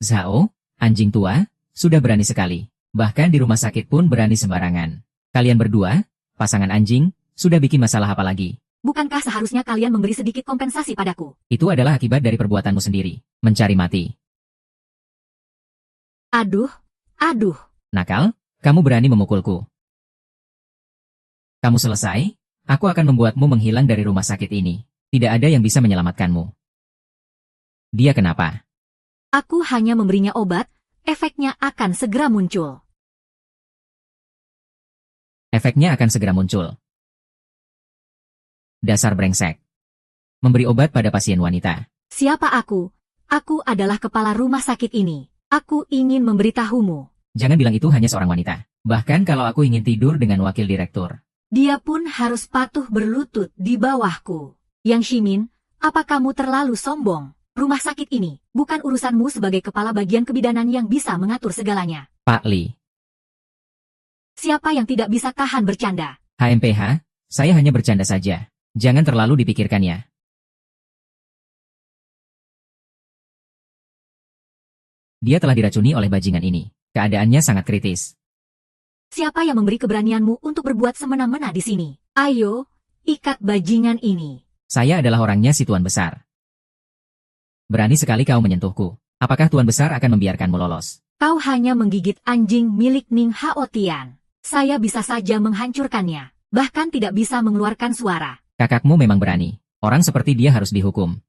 Zhao, anjing tua, sudah berani sekali. Bahkan di rumah sakit pun berani sembarangan. Kalian berdua, pasangan anjing, sudah bikin masalah apa lagi? Bukankah seharusnya kalian memberi sedikit kompensasi padaku? Itu adalah akibat dari perbuatanmu sendiri, mencari mati. Aduh. Nakal, kamu berani memukulku. Kamu selesai, aku akan membuatmu menghilang dari rumah sakit ini. Tidak ada yang bisa menyelamatkanmu. Dia kenapa? Aku hanya memberinya obat, efeknya akan segera muncul. Efeknya akan segera muncul. Dasar brengsek. Memberi obat pada pasien wanita. Siapa aku? Aku adalah kepala rumah sakit ini. Aku ingin memberitahumu. Jangan bilang itu hanya seorang wanita. Bahkan kalau aku ingin tidur dengan wakil direktur. Dia pun harus patuh berlutut di bawahku. Yang Shimin, apa kamu terlalu sombong? Rumah sakit ini bukan urusanmu sebagai kepala bagian kebidanan yang bisa mengatur segalanya. Pak Li. Siapa yang tidak bisa tahan bercanda? HMPH, saya hanya bercanda saja. Jangan terlalu dipikirkannya. Dia telah diracuni oleh bajingan ini. Keadaannya sangat kritis. Siapa yang memberi keberanianmu untuk berbuat semena-mena di sini? Ayo, ikat bajingan ini. Saya adalah orangnya si Tuan Besar. Berani sekali kau menyentuhku. Apakah Tuan Besar akan membiarkanmu lolos? Kau hanya menggigit anjing milik Ning Haotian. Saya bisa saja menghancurkannya. Bahkan tidak bisa mengeluarkan suara. Kakakmu memang berani. Orang seperti dia harus dihukum.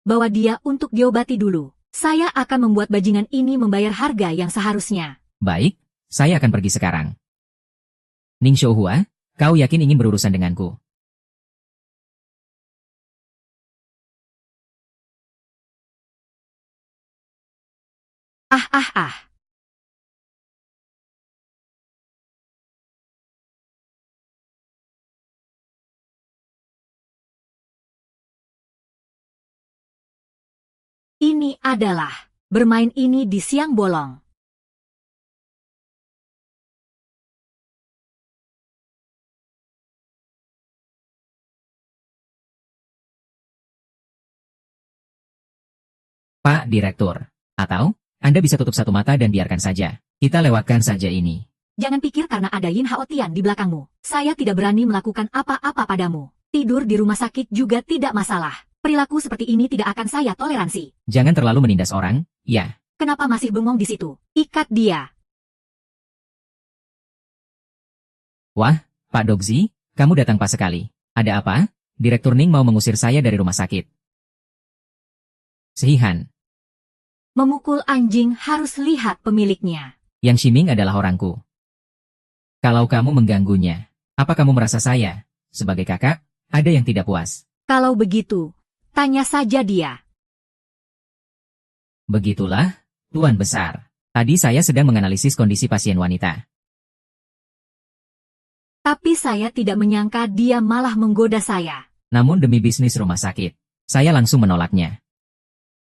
Bawa dia untuk diobati dulu. Saya akan membuat bajingan ini membayar harga yang seharusnya. Baik, saya akan pergi sekarang. Ning Shouhua, kau yakin ingin berurusan denganku? Ah. Ini adalah bermain ini di siang bolong. Pak Direktur. Atau, Anda bisa tutup satu mata dan biarkan saja. Kita lewatkan saja ini. Jangan pikir karena ada Yin Haotian di belakangmu. Saya tidak berani melakukan apa-apa padamu. Tidur di rumah sakit juga tidak masalah. Perilaku seperti ini tidak akan saya toleransi. Jangan terlalu menindas orang, ya. Kenapa masih bengong di situ? Ikat dia. Wah, Pak Dogzi, kamu datang pas sekali. Ada apa? Direktur Ning mau mengusir saya dari rumah sakit. Sehihan. Memukul anjing harus lihat pemiliknya. Yang Shiming adalah orangku. Kalau kamu mengganggunya, apa kamu merasa saya, sebagai kakak, ada yang tidak puas? Kalau begitu, tanya saja dia. Begitulah, Tuan Besar. Tadi saya sedang menganalisis kondisi pasien wanita. Tapi saya tidak menyangka dia malah menggoda saya. Namun demi bisnis rumah sakit, saya langsung menolaknya.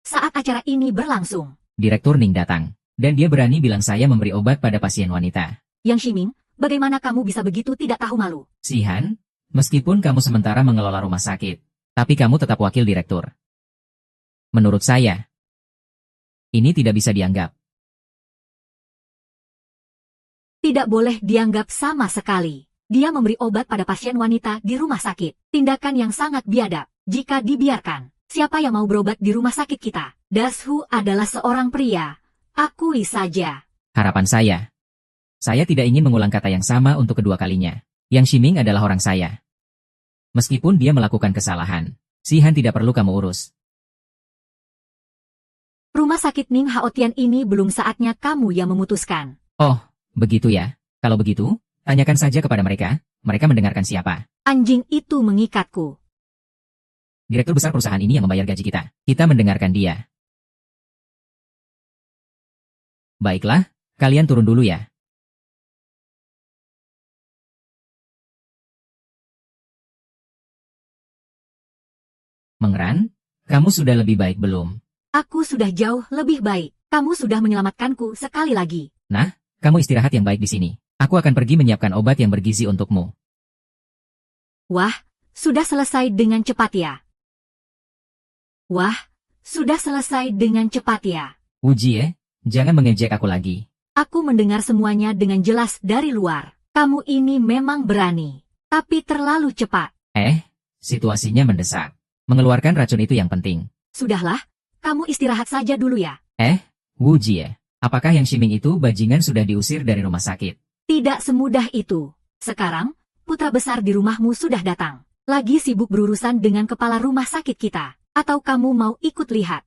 Saat acara ini berlangsung, Direktur Ning datang, dan dia berani bilang saya memberi obat pada pasien wanita. Yang Shiming, Bagaimana kamu bisa begitu tidak tahu malu? Shihan, meskipun kamu sementara mengelola rumah sakit, tapi kamu tetap wakil direktur. Menurut saya, ini tidak bisa dianggap. Tidak boleh dianggap sama sekali. Dia memberi obat pada pasien wanita di rumah sakit. Tindakan yang sangat biadab. Jika dibiarkan, siapa yang mau berobat di rumah sakit kita? Dashu adalah seorang pria. Akui saja. Harapan saya tidak ingin mengulang kata yang sama untuk kedua kalinya. Yang Shiming adalah orang saya. Meskipun dia melakukan kesalahan, Shihan tidak perlu kamu urus. Rumah sakit Ning Haotian ini belum saatnya kamu yang memutuskan. Oh, begitu ya. Kalau begitu, tanyakan saja kepada mereka. Mereka mendengarkan siapa. Anjing itu mengikatku. Direktur besar perusahaan ini yang membayar gaji kita. Kita mendengarkan dia. Baiklah, kalian turun dulu ya. Mengran, kamu sudah lebih baik belum? Aku sudah jauh lebih baik. Kamu sudah menyelamatkanku sekali lagi. Nah, kamu istirahat yang baik di sini. Aku akan pergi menyiapkan obat yang bergizi untukmu. Wah, sudah selesai dengan cepat ya. Wah, sudah selesai dengan cepat ya. Wujie, jangan mengejek aku lagi. Aku mendengar semuanya dengan jelas dari luar. Kamu ini memang berani, tapi terlalu cepat. Situasinya mendesak. Mengeluarkan racun itu yang penting. Sudahlah, kamu istirahat saja dulu ya. Wujie, apakah yang Shiming itu bajingan sudah diusir dari rumah sakit? Tidak semudah itu. Sekarang, putra besar di rumahmu sudah datang. Lagi sibuk berurusan dengan kepala rumah sakit kita. Atau kamu mau ikut lihat?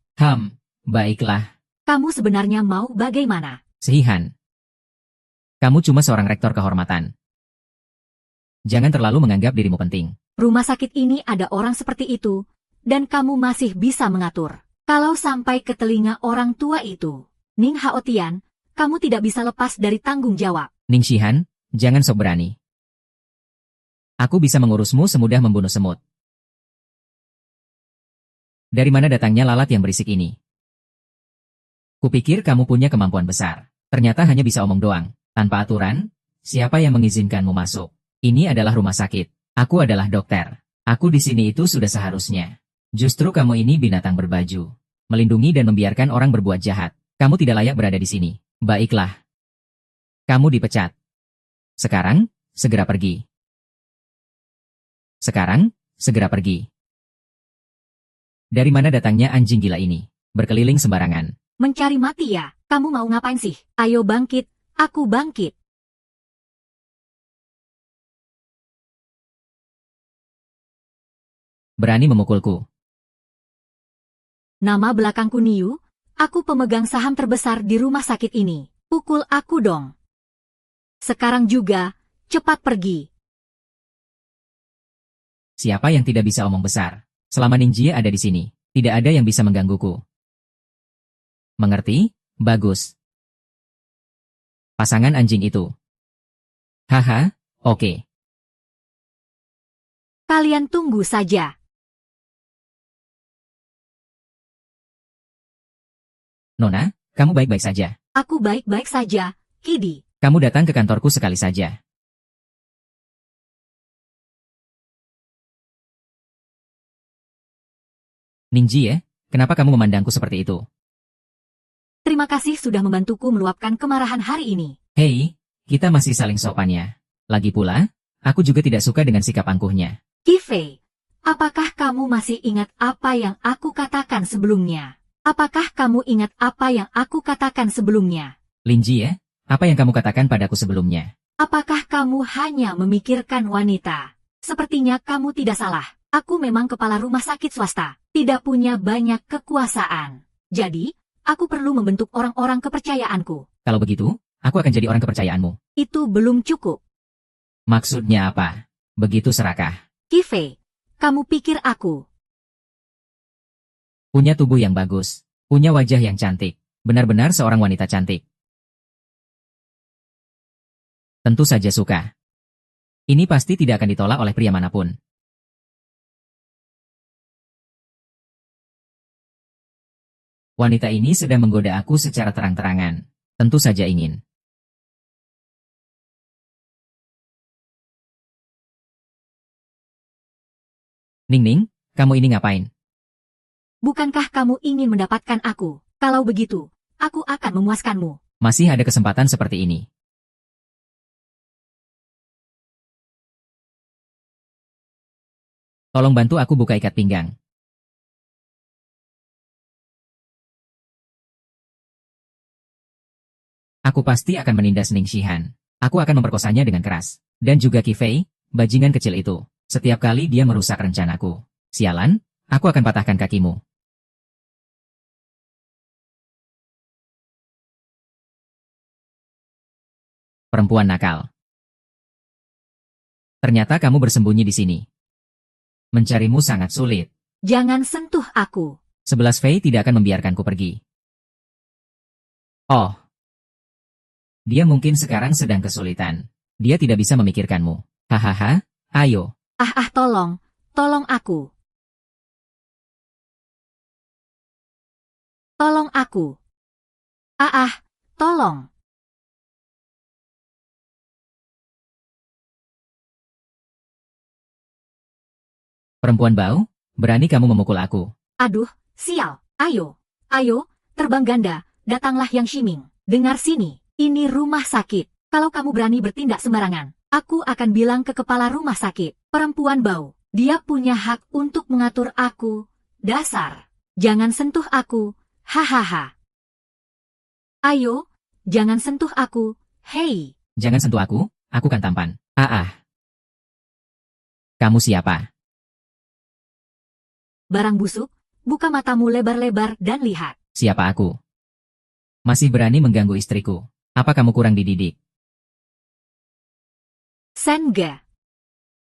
Baiklah. Kamu sebenarnya mau bagaimana? Shihan, kamu cuma seorang rektor kehormatan. Jangan terlalu menganggap dirimu penting. Rumah sakit ini ada orang seperti itu, dan kamu masih bisa mengatur. Kalau sampai ke telinga orang tua itu, Ning Haotian, kamu tidak bisa lepas dari tanggung jawab. Ning Shihan, jangan sok berani. Aku bisa mengurusmu semudah membunuh semut. Dari mana datangnya lalat yang berisik ini? Kupikir kamu punya kemampuan besar. Ternyata hanya bisa omong doang. Tanpa aturan, siapa yang mengizinkanmu masuk? Ini adalah rumah sakit. Aku adalah dokter. Aku di sini itu sudah seharusnya. Justru kamu ini binatang berbaju. Melindungi dan membiarkan orang berbuat jahat. Kamu tidak layak berada di sini. Baiklah. Kamu dipecat. Sekarang, segera pergi. Sekarang, segera pergi. Dari mana datangnya anjing gila ini? Berkeliling sembarangan. Mencari mati ya? Kamu mau ngapain sih? Ayo bangkit, aku bangkit. Berani memukulku. Nama belakangku Niu, aku pemegang saham terbesar di rumah sakit ini. Pukul aku dong. Sekarang juga, cepat pergi. Siapa yang tidak bisa omong besar? Selama Ninjie ada di sini, tidak ada yang bisa menggangguku. Mengerti? Bagus. Pasangan anjing itu. Haha, oke. Kalian tunggu saja. Nona, kamu baik-baik saja. Aku baik-baik saja, Kidi. Kamu datang ke kantorku sekali saja. Ninjie, kenapa kamu memandangku seperti itu? Terima kasih sudah membantuku meluapkan kemarahan hari ini. Hei, kita masih saling sopannya. Lagi pula, aku juga tidak suka dengan sikap angkuhnya. Kifei, apakah kamu masih ingat apa yang aku katakan sebelumnya? Apakah kamu ingat apa yang aku katakan sebelumnya? Linjie, apa yang kamu katakan padaku sebelumnya? Apakah kamu hanya memikirkan wanita? Sepertinya kamu tidak salah. Aku memang kepala rumah sakit swasta, tidak punya banyak kekuasaan. Jadi, aku perlu membentuk orang-orang kepercayaanku. Kalau begitu, aku akan jadi orang kepercayaanmu. Itu belum cukup. Maksudnya apa? Begitu serakah. Kifei, kamu pikir aku Punya tubuh yang bagus, punya wajah yang cantik, benar-benar seorang wanita cantik. Tentu saja suka. Ini pasti tidak akan ditolak oleh pria manapun. Wanita ini sedang menggoda aku secara terang-terangan. Tentu saja ingin. Ning, kamu ini ngapain? Bukankah kamu ingin mendapatkan aku? Kalau begitu, aku akan memuaskanmu. Masih ada kesempatan seperti ini. Tolong bantu aku buka ikat pinggang. Aku pasti akan menindas Ning Shihan. Aku akan memperkosanya dengan keras. Dan juga Qi Fei, bajingan kecil itu. Setiap kali dia merusak rencanaku. Sialan, aku akan patahkan kakimu. Perempuan nakal. Ternyata kamu bersembunyi di sini. Mencarimu sangat sulit. Jangan sentuh aku. 11 Fei tidak akan membiarkanku pergi. Oh. Dia mungkin sekarang sedang kesulitan. Dia tidak bisa memikirkanmu. Hahaha, ayo. Tolong. Tolong aku. Tolong aku. Tolong. Perempuan bau, berani kamu memukul aku. Aduh, sial. Ayo, terbang ganda, datanglah Yang Shiming. Dengar sini, ini rumah sakit. Kalau kamu berani bertindak sembarangan, aku akan bilang ke kepala rumah sakit. Perempuan bau, dia punya hak untuk mengatur aku. Dasar. Jangan sentuh aku. Hahaha. Ayo, jangan sentuh aku. Hei. Jangan sentuh aku kan tampan. Kamu siapa? Barang busuk, buka matamu lebar-lebar dan lihat. Siapa aku? Masih berani mengganggu istriku. Apa kamu kurang dididik? Senga.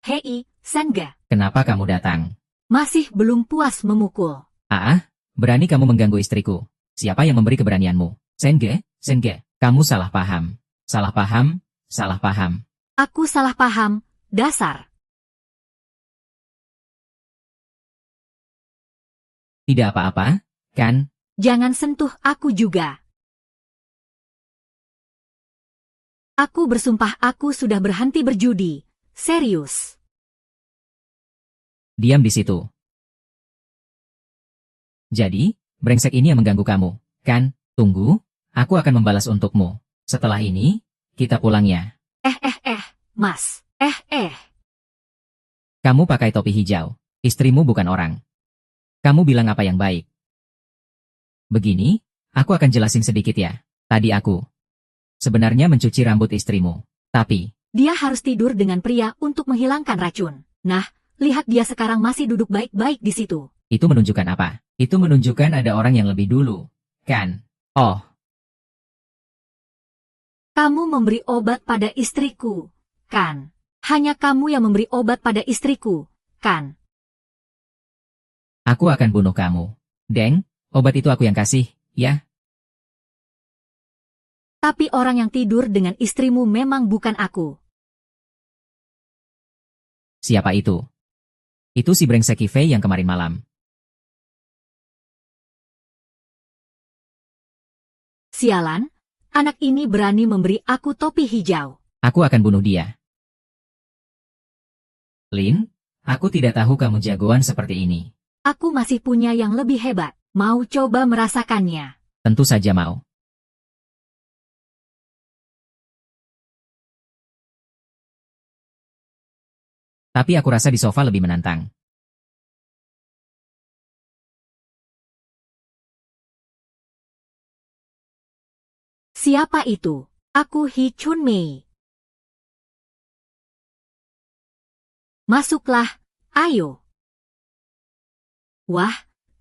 Hei, Senga. Kenapa kamu datang? Masih belum puas memukul. Berani kamu mengganggu istriku. Siapa yang memberi keberanianmu? Senge, kamu salah paham. Salah paham. Aku salah paham, dasar. Tidak apa-apa, kan? Jangan sentuh aku juga. Aku bersumpah aku sudah berhenti berjudi. Serius. Diam di situ. Jadi, brengsek ini yang mengganggu kamu, kan? Tunggu, aku akan membalas untukmu. Setelah ini, kita pulang ya. Mas. Kamu pakai topi hijau. Istrimu bukan orang. Kamu bilang apa yang baik? Begini, aku akan jelasin sedikit ya. Tadi aku sebenarnya mencuci rambut istrimu. Tapi dia harus tidur dengan pria untuk menghilangkan racun. Nah, lihat dia sekarang masih duduk baik-baik di situ. Itu menunjukkan apa? Itu menunjukkan ada orang yang lebih dulu, kan? Oh. Kamu memberi obat pada istriku, kan? Hanya kamu yang memberi obat pada istriku, kan? Aku akan bunuh kamu. Deng, obat itu aku yang kasih, ya? Tapi orang yang tidur dengan istrimu memang bukan aku. Siapa itu? Itu si brengsek Qi Fei yang kemarin malam. Sialan, anak ini berani memberi aku topi hijau. Aku akan bunuh dia. Lin, aku tidak tahu kamu jagoan seperti ini. Aku masih punya yang lebih hebat. Mau coba merasakannya? Tentu saja mau. Tapi aku rasa di sofa lebih menantang. Siapa itu? Aku He Chun Mei. Masuklah, ayo. Wah,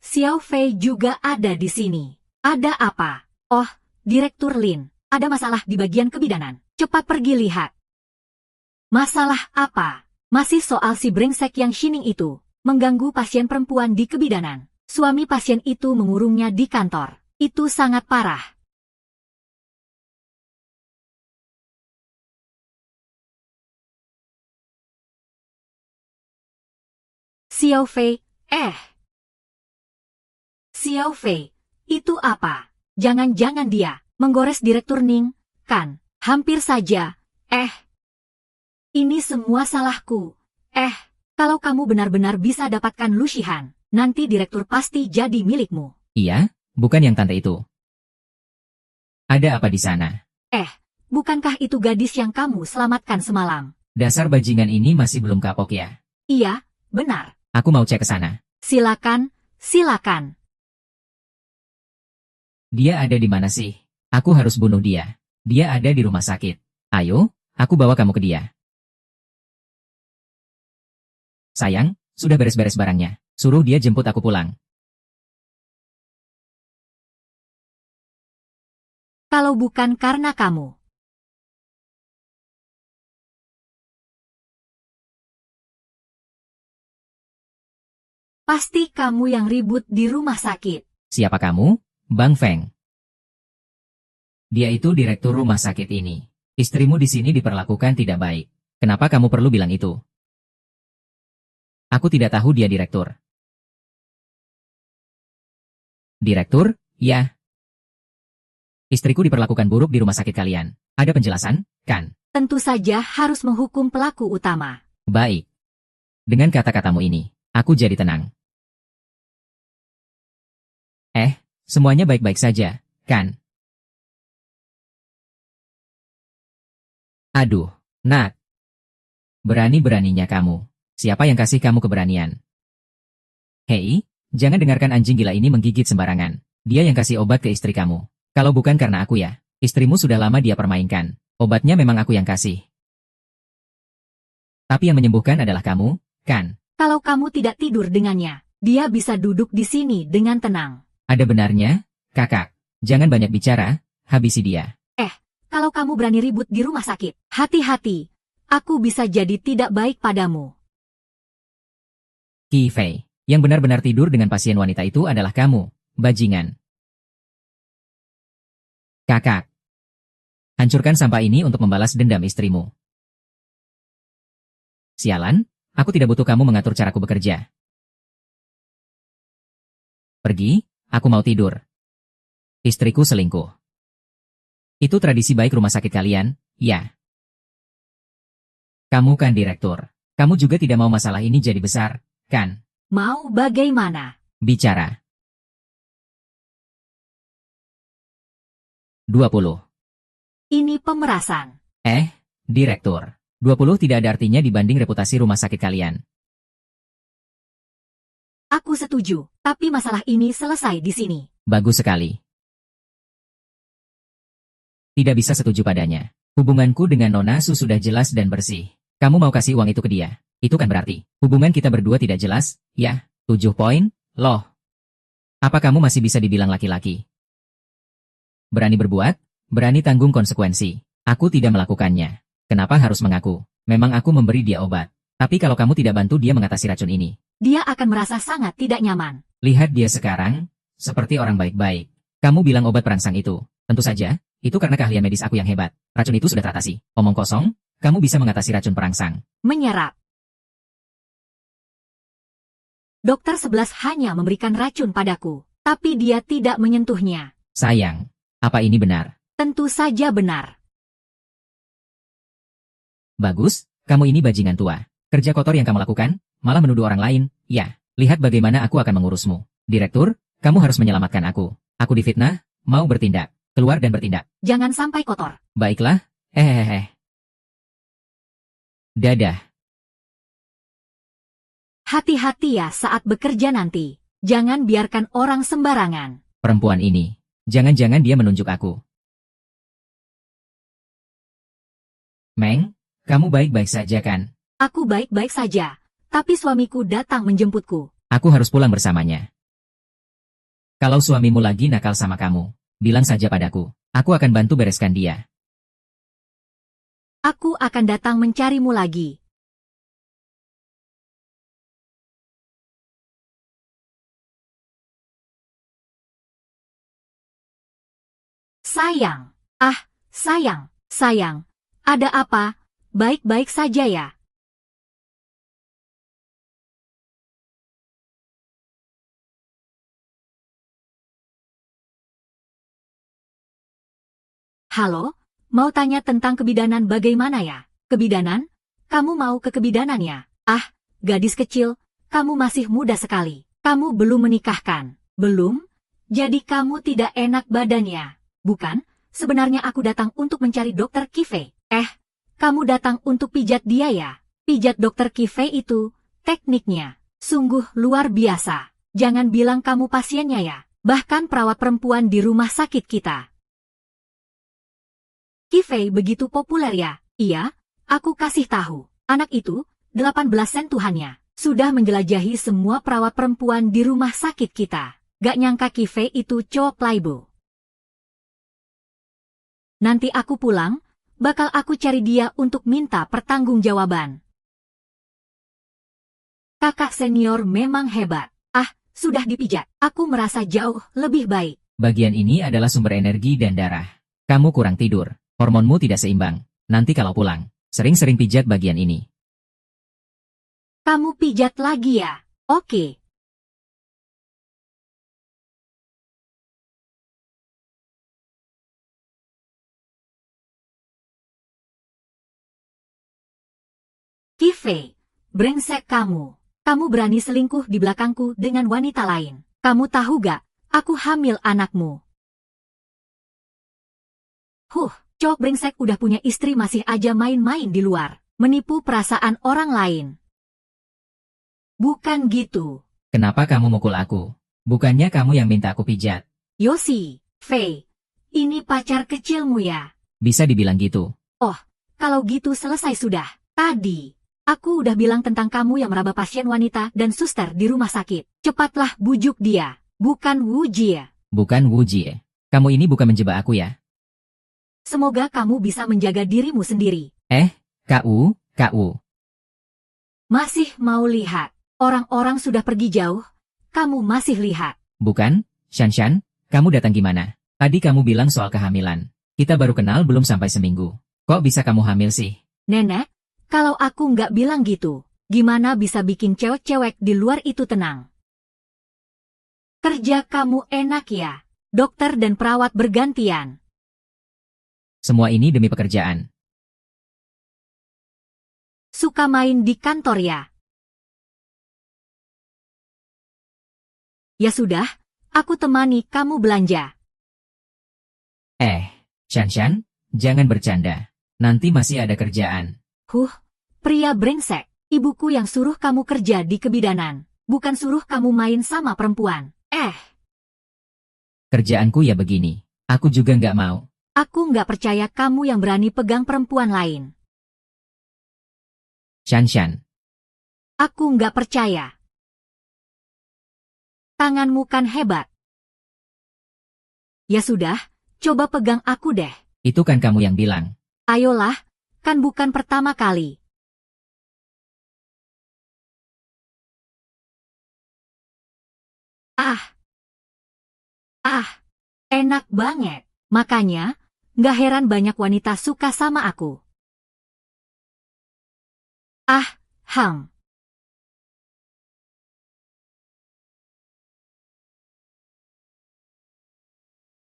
Xiao Fei juga ada di sini. Ada apa? Oh, Direktur Lin, ada masalah di bagian kebidanan. Cepat pergi lihat. Masalah apa? Masih soal si brengsek yang Shining itu, mengganggu pasien perempuan di kebidanan. Suami pasien itu mengurungnya di kantor. Itu sangat parah. Xiao Fei, Xiao Fei, itu apa? Jangan-jangan dia menggores Direktur Ning, kan? Hampir saja. Ini semua salahku. Kalau kamu benar-benar bisa dapatkan Lu Shihan, nanti direktur pasti jadi milikmu. Iya, bukan yang tante itu. Ada apa di sana? Bukankah itu gadis yang kamu selamatkan semalam? Dasar bajingan ini masih belum kapok ya? Iya, benar. Aku mau cek ke sana. Silakan, silakan. Dia ada di mana sih? Aku harus bunuh dia. Dia ada di rumah sakit. Ayo, aku bawa kamu ke dia. Sayang, sudah beres-beres barangnya. Suruh dia jemput aku pulang. Kalau bukan karena kamu. Pasti kamu yang ribut di rumah sakit. Siapa kamu? Bang Feng. Dia itu direktur rumah sakit ini. Istrimu di sini diperlakukan tidak baik. Kenapa kamu perlu bilang itu? Aku tidak tahu dia direktur. Direktur? Ya. Istriku diperlakukan buruk di rumah sakit kalian. Ada penjelasan, kan? Tentu saja harus menghukum pelaku utama. Baik. Dengan kata-katamu ini, aku jadi tenang. Semuanya baik-baik saja, kan? Aduh, Nak. Berani-beraninya kamu. Siapa yang kasih kamu keberanian? Hei, jangan dengarkan anjing gila ini menggigit sembarangan. Dia yang kasih obat ke istri kamu. Kalau bukan karena aku ya, istrimu sudah lama dia permainkan. Obatnya memang aku yang kasih. Tapi yang menyembuhkan adalah kamu, kan? Kalau kamu tidak tidur dengannya, dia bisa duduk di sini dengan tenang. Ada benarnya, kakak. Jangan banyak bicara, habisi dia. Kalau kamu berani ribut di rumah sakit, hati-hati. Aku bisa jadi tidak baik padamu. Qi Fei, yang benar-benar tidur dengan pasien wanita itu adalah kamu, bajingan. Kakak. Hancurkan sampah ini untuk membalas dendam istrimu. Sialan, aku tidak butuh kamu mengatur caraku bekerja. Pergi, aku mau tidur. Istriku selingkuh. Itu tradisi baik rumah sakit kalian, ya. Kamu kan direktur. Kamu juga tidak mau masalah ini jadi besar, kan? Mau bagaimana? Bicara. 20. Ini pemerasan. Direktur. 20 tidak ada artinya dibanding reputasi rumah sakit kalian. Aku setuju, tapi masalah ini selesai di sini. Bagus sekali. Tidak bisa setuju padanya. Hubunganku dengan Nona Su sudah jelas dan bersih. Kamu mau kasih uang itu ke dia. Itu kan berarti, hubungan kita berdua tidak jelas, ya? 7 poin, loh. Apa kamu masih bisa dibilang laki-laki? Berani berbuat, berani tanggung konsekuensi. Aku tidak melakukannya. Kenapa harus mengaku? Memang aku memberi dia obat. Tapi kalau kamu tidak bantu dia mengatasi racun ini, Dia akan merasa sangat tidak nyaman. lihat dia sekarang, seperti orang baik-baik. Kamu bilang obat perangsang itu. Tentu saja, itu karena keahlian medis aku yang hebat. Racun itu sudah teratasi. Omong kosong, kamu bisa mengatasi racun perangsang. Menyerap. Dokter 11 hanya memberikan racun padaku, tapi dia tidak menyentuhnya. Sayang, apa ini benar? Tentu saja benar. Bagus, kamu ini bajingan tua. Kerja kotor yang kamu lakukan, malah menuduh orang lain. Ya, lihat bagaimana aku akan mengurusmu. Direktur, kamu harus menyelamatkan aku. Aku difitnah, mau bertindak. Keluar dan bertindak. Jangan sampai kotor. Baiklah, Dadah. Hati-hati ya saat bekerja nanti. Jangan biarkan orang sembarangan. Perempuan ini, jangan-jangan dia menunjuk aku. Meng, kamu baik-baik saja kan? Aku baik-baik saja, tapi suamiku datang menjemputku. Aku harus pulang bersamanya. Kalau suamimu lagi nakal sama kamu, bilang saja padaku. Aku akan bantu bereskan dia. Aku akan datang mencarimu lagi. Sayang. Sayang. Ada apa? Baik-baik saja ya. Halo, mau tanya tentang kebidanan bagaimana ya? Kebidanan? Kamu mau ke kebidanan ya? gadis kecil, kamu masih muda sekali. Kamu belum menikahkan. Belum? Jadi kamu tidak enak badannya. Bukan? Sebenarnya aku datang untuk mencari Dokter Kifei. Kamu datang untuk pijat dia ya? Pijat Dokter Kifei itu, tekniknya, sungguh luar biasa. Jangan bilang kamu pasiennya ya. Bahkan perawat perempuan di rumah sakit kita. Kifei begitu populer ya? Iya, aku kasih tahu. Anak itu, 18 sentuhannya, sudah menjelajahi semua perawat perempuan di rumah sakit kita. Gak nyangka Kifei itu cowok playboy. Nanti aku pulang, bakal aku cari dia untuk minta pertanggungjawaban. Kakak senior memang hebat. Sudah dipijat. Aku merasa jauh lebih baik. Bagian ini adalah sumber energi dan darah. Kamu kurang tidur. Hormonmu tidak seimbang. Nanti kalau pulang, sering-sering pijat bagian ini. Kamu pijat lagi ya? Oke. Kifei, brengsek kamu. Kamu berani selingkuh di belakangku dengan wanita lain. Kamu tahu gak, aku hamil anakmu. Cowok brengsek udah punya istri masih aja main-main di luar. Menipu perasaan orang lain. Bukan gitu. Kenapa kamu mukul aku? Bukannya kamu yang minta aku pijat. Yoshi, Fei, ini pacar kecilmu ya? Bisa dibilang gitu. Kalau gitu selesai sudah. Tadi, aku udah bilang tentang kamu yang meraba pasien wanita dan suster di rumah sakit. Cepatlah bujuk dia. Bukan Wu Jie. Bukan Wu Jie. Kamu ini bukan menjebak aku ya? Semoga kamu bisa menjaga dirimu sendiri. KU. Masih mau lihat? Orang-orang sudah pergi jauh. Kamu masih lihat? Bukan, Shanshan, kamu datang gimana? Tadi kamu bilang soal kehamilan. Kita baru kenal belum sampai seminggu. Kok bisa kamu hamil sih? Nenek, kalau aku nggak bilang gitu, gimana bisa bikin cewek-cewek di luar itu tenang? Kerja kamu enak ya? Dokter dan perawat bergantian. Semua ini demi pekerjaan. Suka main di kantor ya? Ya sudah, aku temani kamu belanja. Shanshan, jangan bercanda. Nanti masih ada kerjaan. Pria brengsek. Ibuku yang suruh kamu kerja di kebidanan. Bukan suruh kamu main sama perempuan. Kerjaanku ya begini. Aku juga nggak mau. Aku nggak percaya kamu yang berani pegang perempuan lain. Shanshan. Aku nggak percaya. Tanganmu kan hebat. Ya sudah, coba pegang aku deh. Itu kan kamu yang bilang. Ayolah, kan bukan pertama kali. Enak banget. Makanya, nggak heran banyak wanita suka sama aku.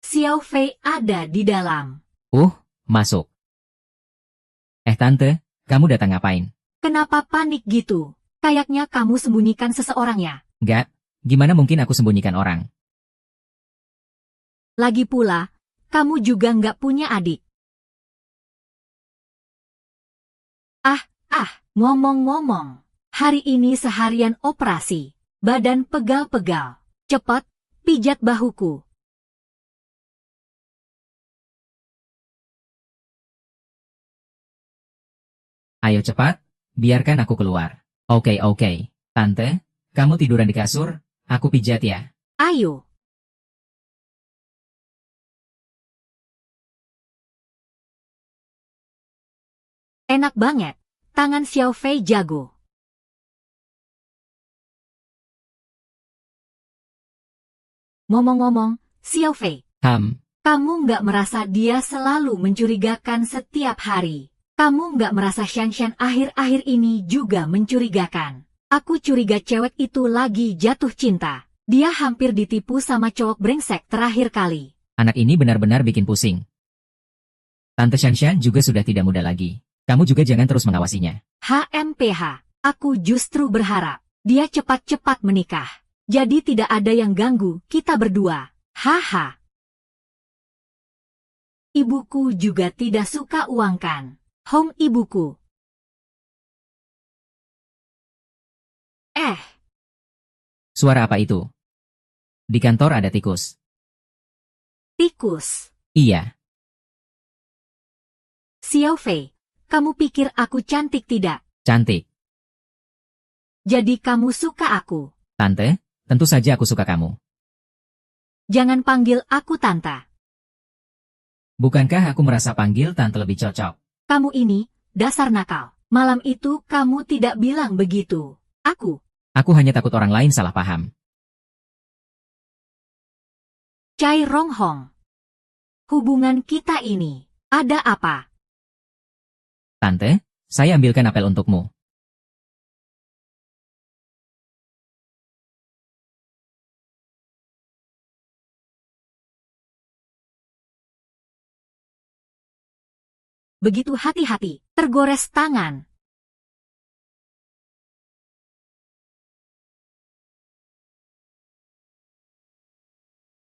Xiao Fei ada di dalam. Masuk. Tante, kamu datang ngapain? Kenapa panik gitu? Kayaknya kamu sembunyikan seseorang ya? Nggak, gimana mungkin aku sembunyikan orang? Lagi pula, kamu juga nggak punya adik. Ngomong-ngomong, hari ini seharian operasi. Badan pegal-pegal. Cepat, pijat bahuku. Ayo cepat, biarkan aku keluar. Oke. Tante, kamu tiduran di kasur, aku pijat ya. Ayo. Enak banget. Tangan Xiao Fei jago. Ngomong-ngomong, Xiao Fei, kamu nggak merasa dia selalu mencurigakan setiap hari? Kamu nggak merasa Shanshan akhir-akhir ini juga mencurigakan? Aku curiga cewek itu lagi jatuh cinta. Dia hampir ditipu sama cowok brengsek terakhir kali. Anak ini benar-benar bikin pusing. Tante Shanshan juga sudah tidak muda lagi. Kamu juga jangan terus mengawasinya. HMPH. Aku justru berharap dia cepat-cepat menikah. Jadi tidak ada yang ganggu kita berdua. Haha. Ibuku juga tidak suka uang kan? Ibuku. Suara apa itu? Di kantor ada tikus. Tikus. Iya, Xiao Fei, kamu pikir aku cantik tidak? cantik. Jadi kamu suka aku. Tante, tentu saja aku suka kamu. Jangan panggil aku Tante. Bukankah aku merasa panggil tante lebih cocok? Kamu ini, dasar nakal. Malam itu kamu tidak bilang begitu. Aku hanya takut orang lain salah paham. Cai Ronghong. Hubungan kita ini, ada apa? Tante, saya ambilkan apel untukmu. Begitu hati-hati, tergores tangan.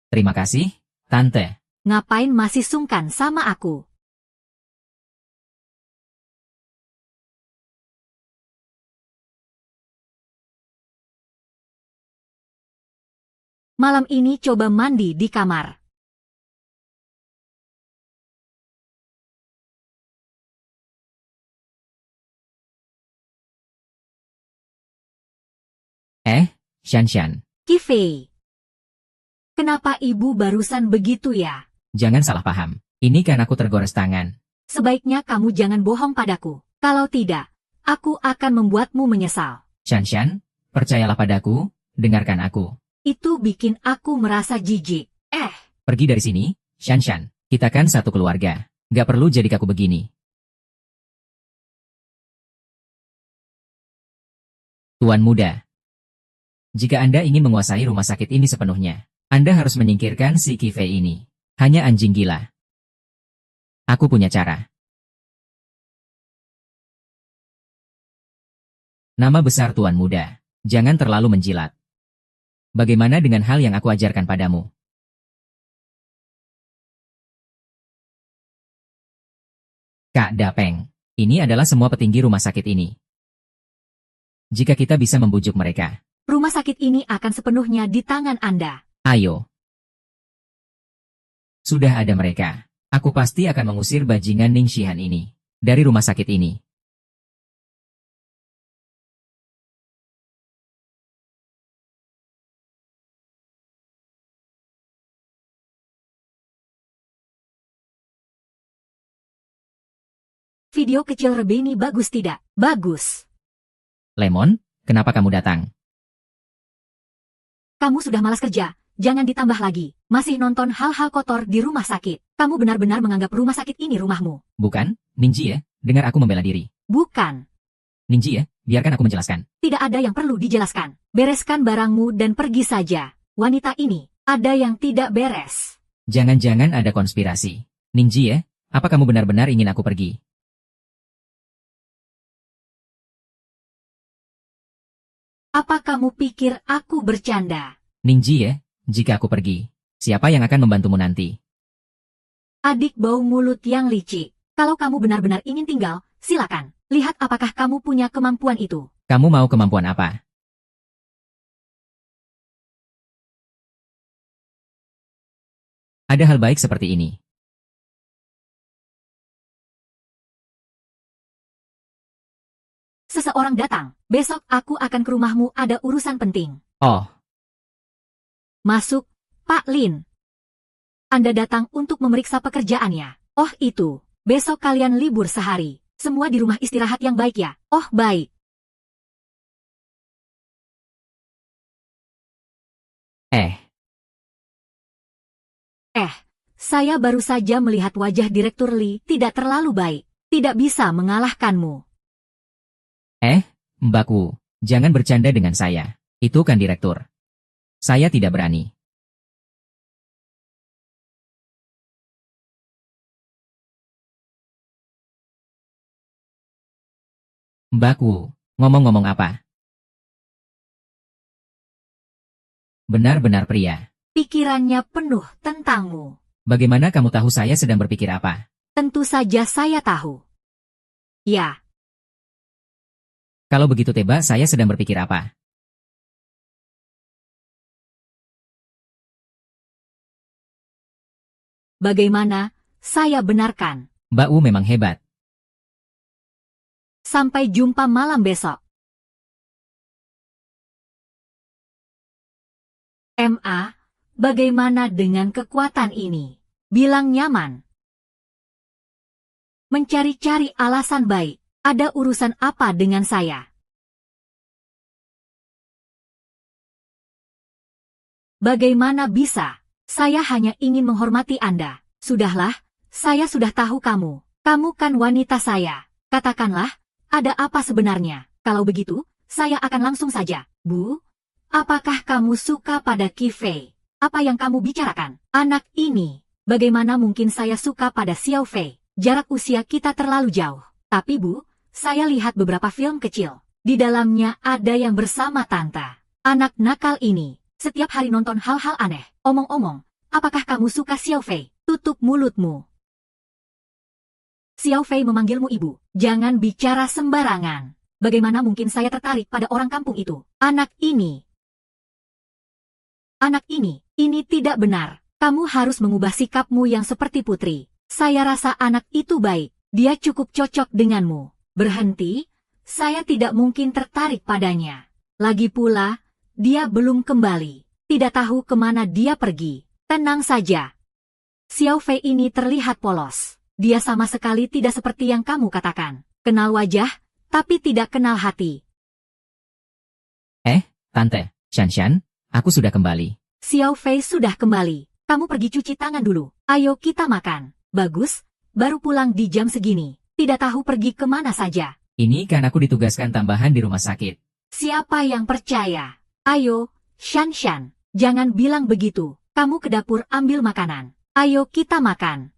Terima kasih, Tante. Ngapain masih sungkan sama aku? Malam ini coba mandi di kamar. Shanshan. Kifei. Kenapa ibu barusan begitu ya? Jangan salah paham. Ini kan aku tergores tangan. Sebaiknya kamu jangan bohong padaku. Kalau tidak, aku akan membuatmu menyesal. Shanshan, percayalah padaku, dengarkan aku. Itu bikin aku merasa jijik. Pergi dari sini, Shanshan. Kita kan satu keluarga. Gak perlu jadi kaku begini. Tuan muda. Jika Anda ingin menguasai rumah sakit ini sepenuhnya, Anda harus menyingkirkan si Kifei ini. Hanya anjing gila. Aku punya cara. Nama besar Tuan Muda. Jangan terlalu menjilat. Bagaimana dengan hal yang aku ajarkan padamu? Kak Dapeng. Ini adalah semua petinggi rumah sakit ini. Jika kita bisa membujuk mereka. Rumah sakit ini akan sepenuhnya di tangan Anda. Ayo. Sudah ada mereka. Aku pasti akan mengusir bajingan Ning Shihan ini. Dari rumah sakit ini. Video kecil Rebeni bagus tidak? Bagus. Lemon, kenapa kamu datang? Kamu sudah malas kerja, jangan ditambah lagi. Masih nonton hal-hal kotor di rumah sakit. Kamu benar-benar menganggap rumah sakit ini rumahmu. Bukan, Ningji ya, dengar aku membela diri. Bukan. Ningji ya, biarkan aku menjelaskan. Tidak ada yang perlu dijelaskan. Bereskan barangmu dan pergi saja. Wanita ini, ada yang tidak beres. Jangan-jangan ada konspirasi. Ningji ya, apa kamu benar-benar ingin aku pergi? Apa kamu pikir aku bercanda? Ningji ya, jika aku pergi, siapa yang akan membantumu nanti? Adik bau mulut yang licik. Kalau kamu benar-benar ingin tinggal, silakan. Lihat apakah kamu punya kemampuan itu. Kamu mau kemampuan apa? Ada hal baik seperti ini. Seseorang datang. Besok aku akan ke rumahmu, ada urusan penting. Oh, Masuk, Pak Lin. Anda datang untuk memeriksa pekerjaannya. Oh itu, besok kalian libur sehari. Semua di rumah istirahat yang baik ya. Oh baik. Saya baru saja melihat wajah Direktur Li tidak terlalu baik. Tidak bisa mengalahkanmu. Mbakku, jangan bercanda dengan saya. Itu kan direktur. Saya tidak berani. Mbakku, Ngomong-ngomong apa? Benar-benar pria. Pikirannya penuh tentangmu. Bagaimana kamu tahu saya sedang berpikir apa? Tentu saja saya tahu. Ya, Kalau begitu Teba, saya sedang berpikir apa? bagaimana? Saya benarkan. Mbak Wu memang hebat. Sampai jumpa malam besok. MA, bagaimana dengan kekuatan ini? Bilang nyaman. Mencari-cari alasan baik. Ada urusan apa dengan saya? Bagaimana bisa? Saya hanya ingin menghormati Anda. Sudahlah, saya sudah tahu kamu. Kamu kan wanita saya. Katakanlah, ada apa sebenarnya? Kalau begitu, saya akan langsung saja. Bu, apakah kamu suka pada Qi Fei? Apa yang kamu bicarakan? Anak ini, bagaimana mungkin saya suka pada Xiao Fei? Jarak usia kita terlalu jauh. Tapi Bu, saya lihat beberapa film kecil. Di dalamnya ada yang bersama Tante. Anak nakal ini, setiap hari nonton hal-hal aneh. Omong-omong, apakah kamu suka Xiao Fei? Tutup mulutmu. Xiao Fei memanggilmu ibu. Jangan bicara sembarangan. Bagaimana mungkin saya tertarik pada orang kampung itu? Anak ini, ini tidak benar. Kamu harus mengubah sikapmu yang seperti putri. Saya rasa anak itu baik. Dia cukup cocok denganmu. Berhenti, saya tidak mungkin tertarik padanya. Lagi pula, dia belum kembali. Tidak tahu kemana dia pergi. Tenang saja. Xiao Fei ini terlihat polos. Dia sama sekali tidak seperti yang kamu katakan. Kenal wajah, tapi tidak kenal hati. Tante, Shanshan, aku sudah kembali. Xiao Fei sudah kembali. Kamu pergi cuci tangan dulu. Ayo kita makan. Bagus, baru pulang di jam segini. Tidak tahu pergi kemana saja. Ini kan aku ditugaskan tambahan di rumah sakit. Siapa yang percaya? Ayo, Shanshan, jangan bilang begitu. Kamu ke dapur ambil makanan. Ayo kita makan.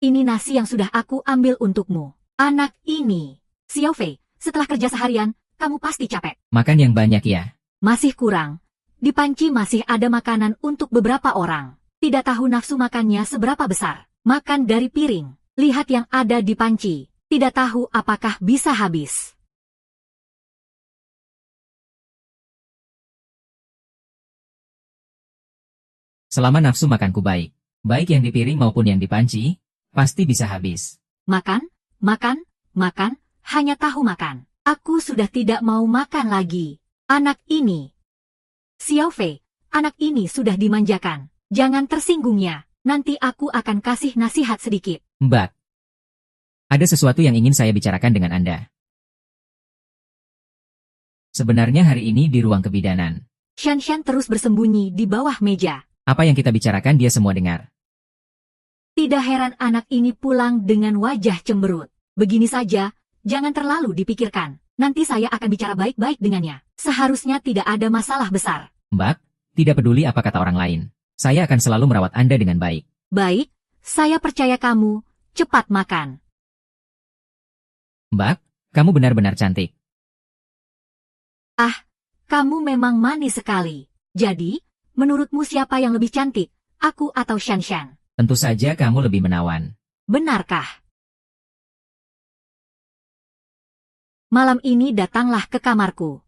Ini nasi yang sudah aku ambil untukmu. Anak ini. Xiao Fei, setelah kerja seharian, kamu pasti capek. Makan yang banyak ya. Masih kurang. Di panci masih ada makanan untuk beberapa orang. Tidak tahu nafsu makannya seberapa besar. Makan dari piring. Lihat yang ada di panci. Tidak tahu apakah bisa habis. Selama nafsu makanku baik. Baik yang di piring maupun yang di panci, pasti bisa habis. Makan, makan, makan, hanya tahu makan. Aku sudah tidak mau makan lagi. Anak ini. Xiao Fei, anak ini sudah dimanjakan. Jangan tersinggungnya. Nanti aku akan kasih nasihat sedikit. Mbak, ada sesuatu yang ingin saya bicarakan dengan Anda. Sebenarnya hari ini di ruang kebidanan. Shanshan terus bersembunyi di bawah meja. Apa yang kita bicarakan dia semua dengar. Tidak heran anak ini pulang dengan wajah cemberut. Begini saja, jangan terlalu dipikirkan. Nanti saya akan bicara baik-baik dengannya. Seharusnya tidak ada masalah besar. Mbak, tidak peduli apa kata orang lain. Saya akan selalu merawat Anda dengan baik. Baik, saya percaya kamu. Cepat makan. Mbak, kamu benar-benar cantik. Ah, kamu memang manis sekali. Jadi, menurutmu siapa yang lebih cantik? Aku atau Shanshan? Tentu saja kamu lebih menawan. Benarkah? Malam ini datanglah ke kamarku.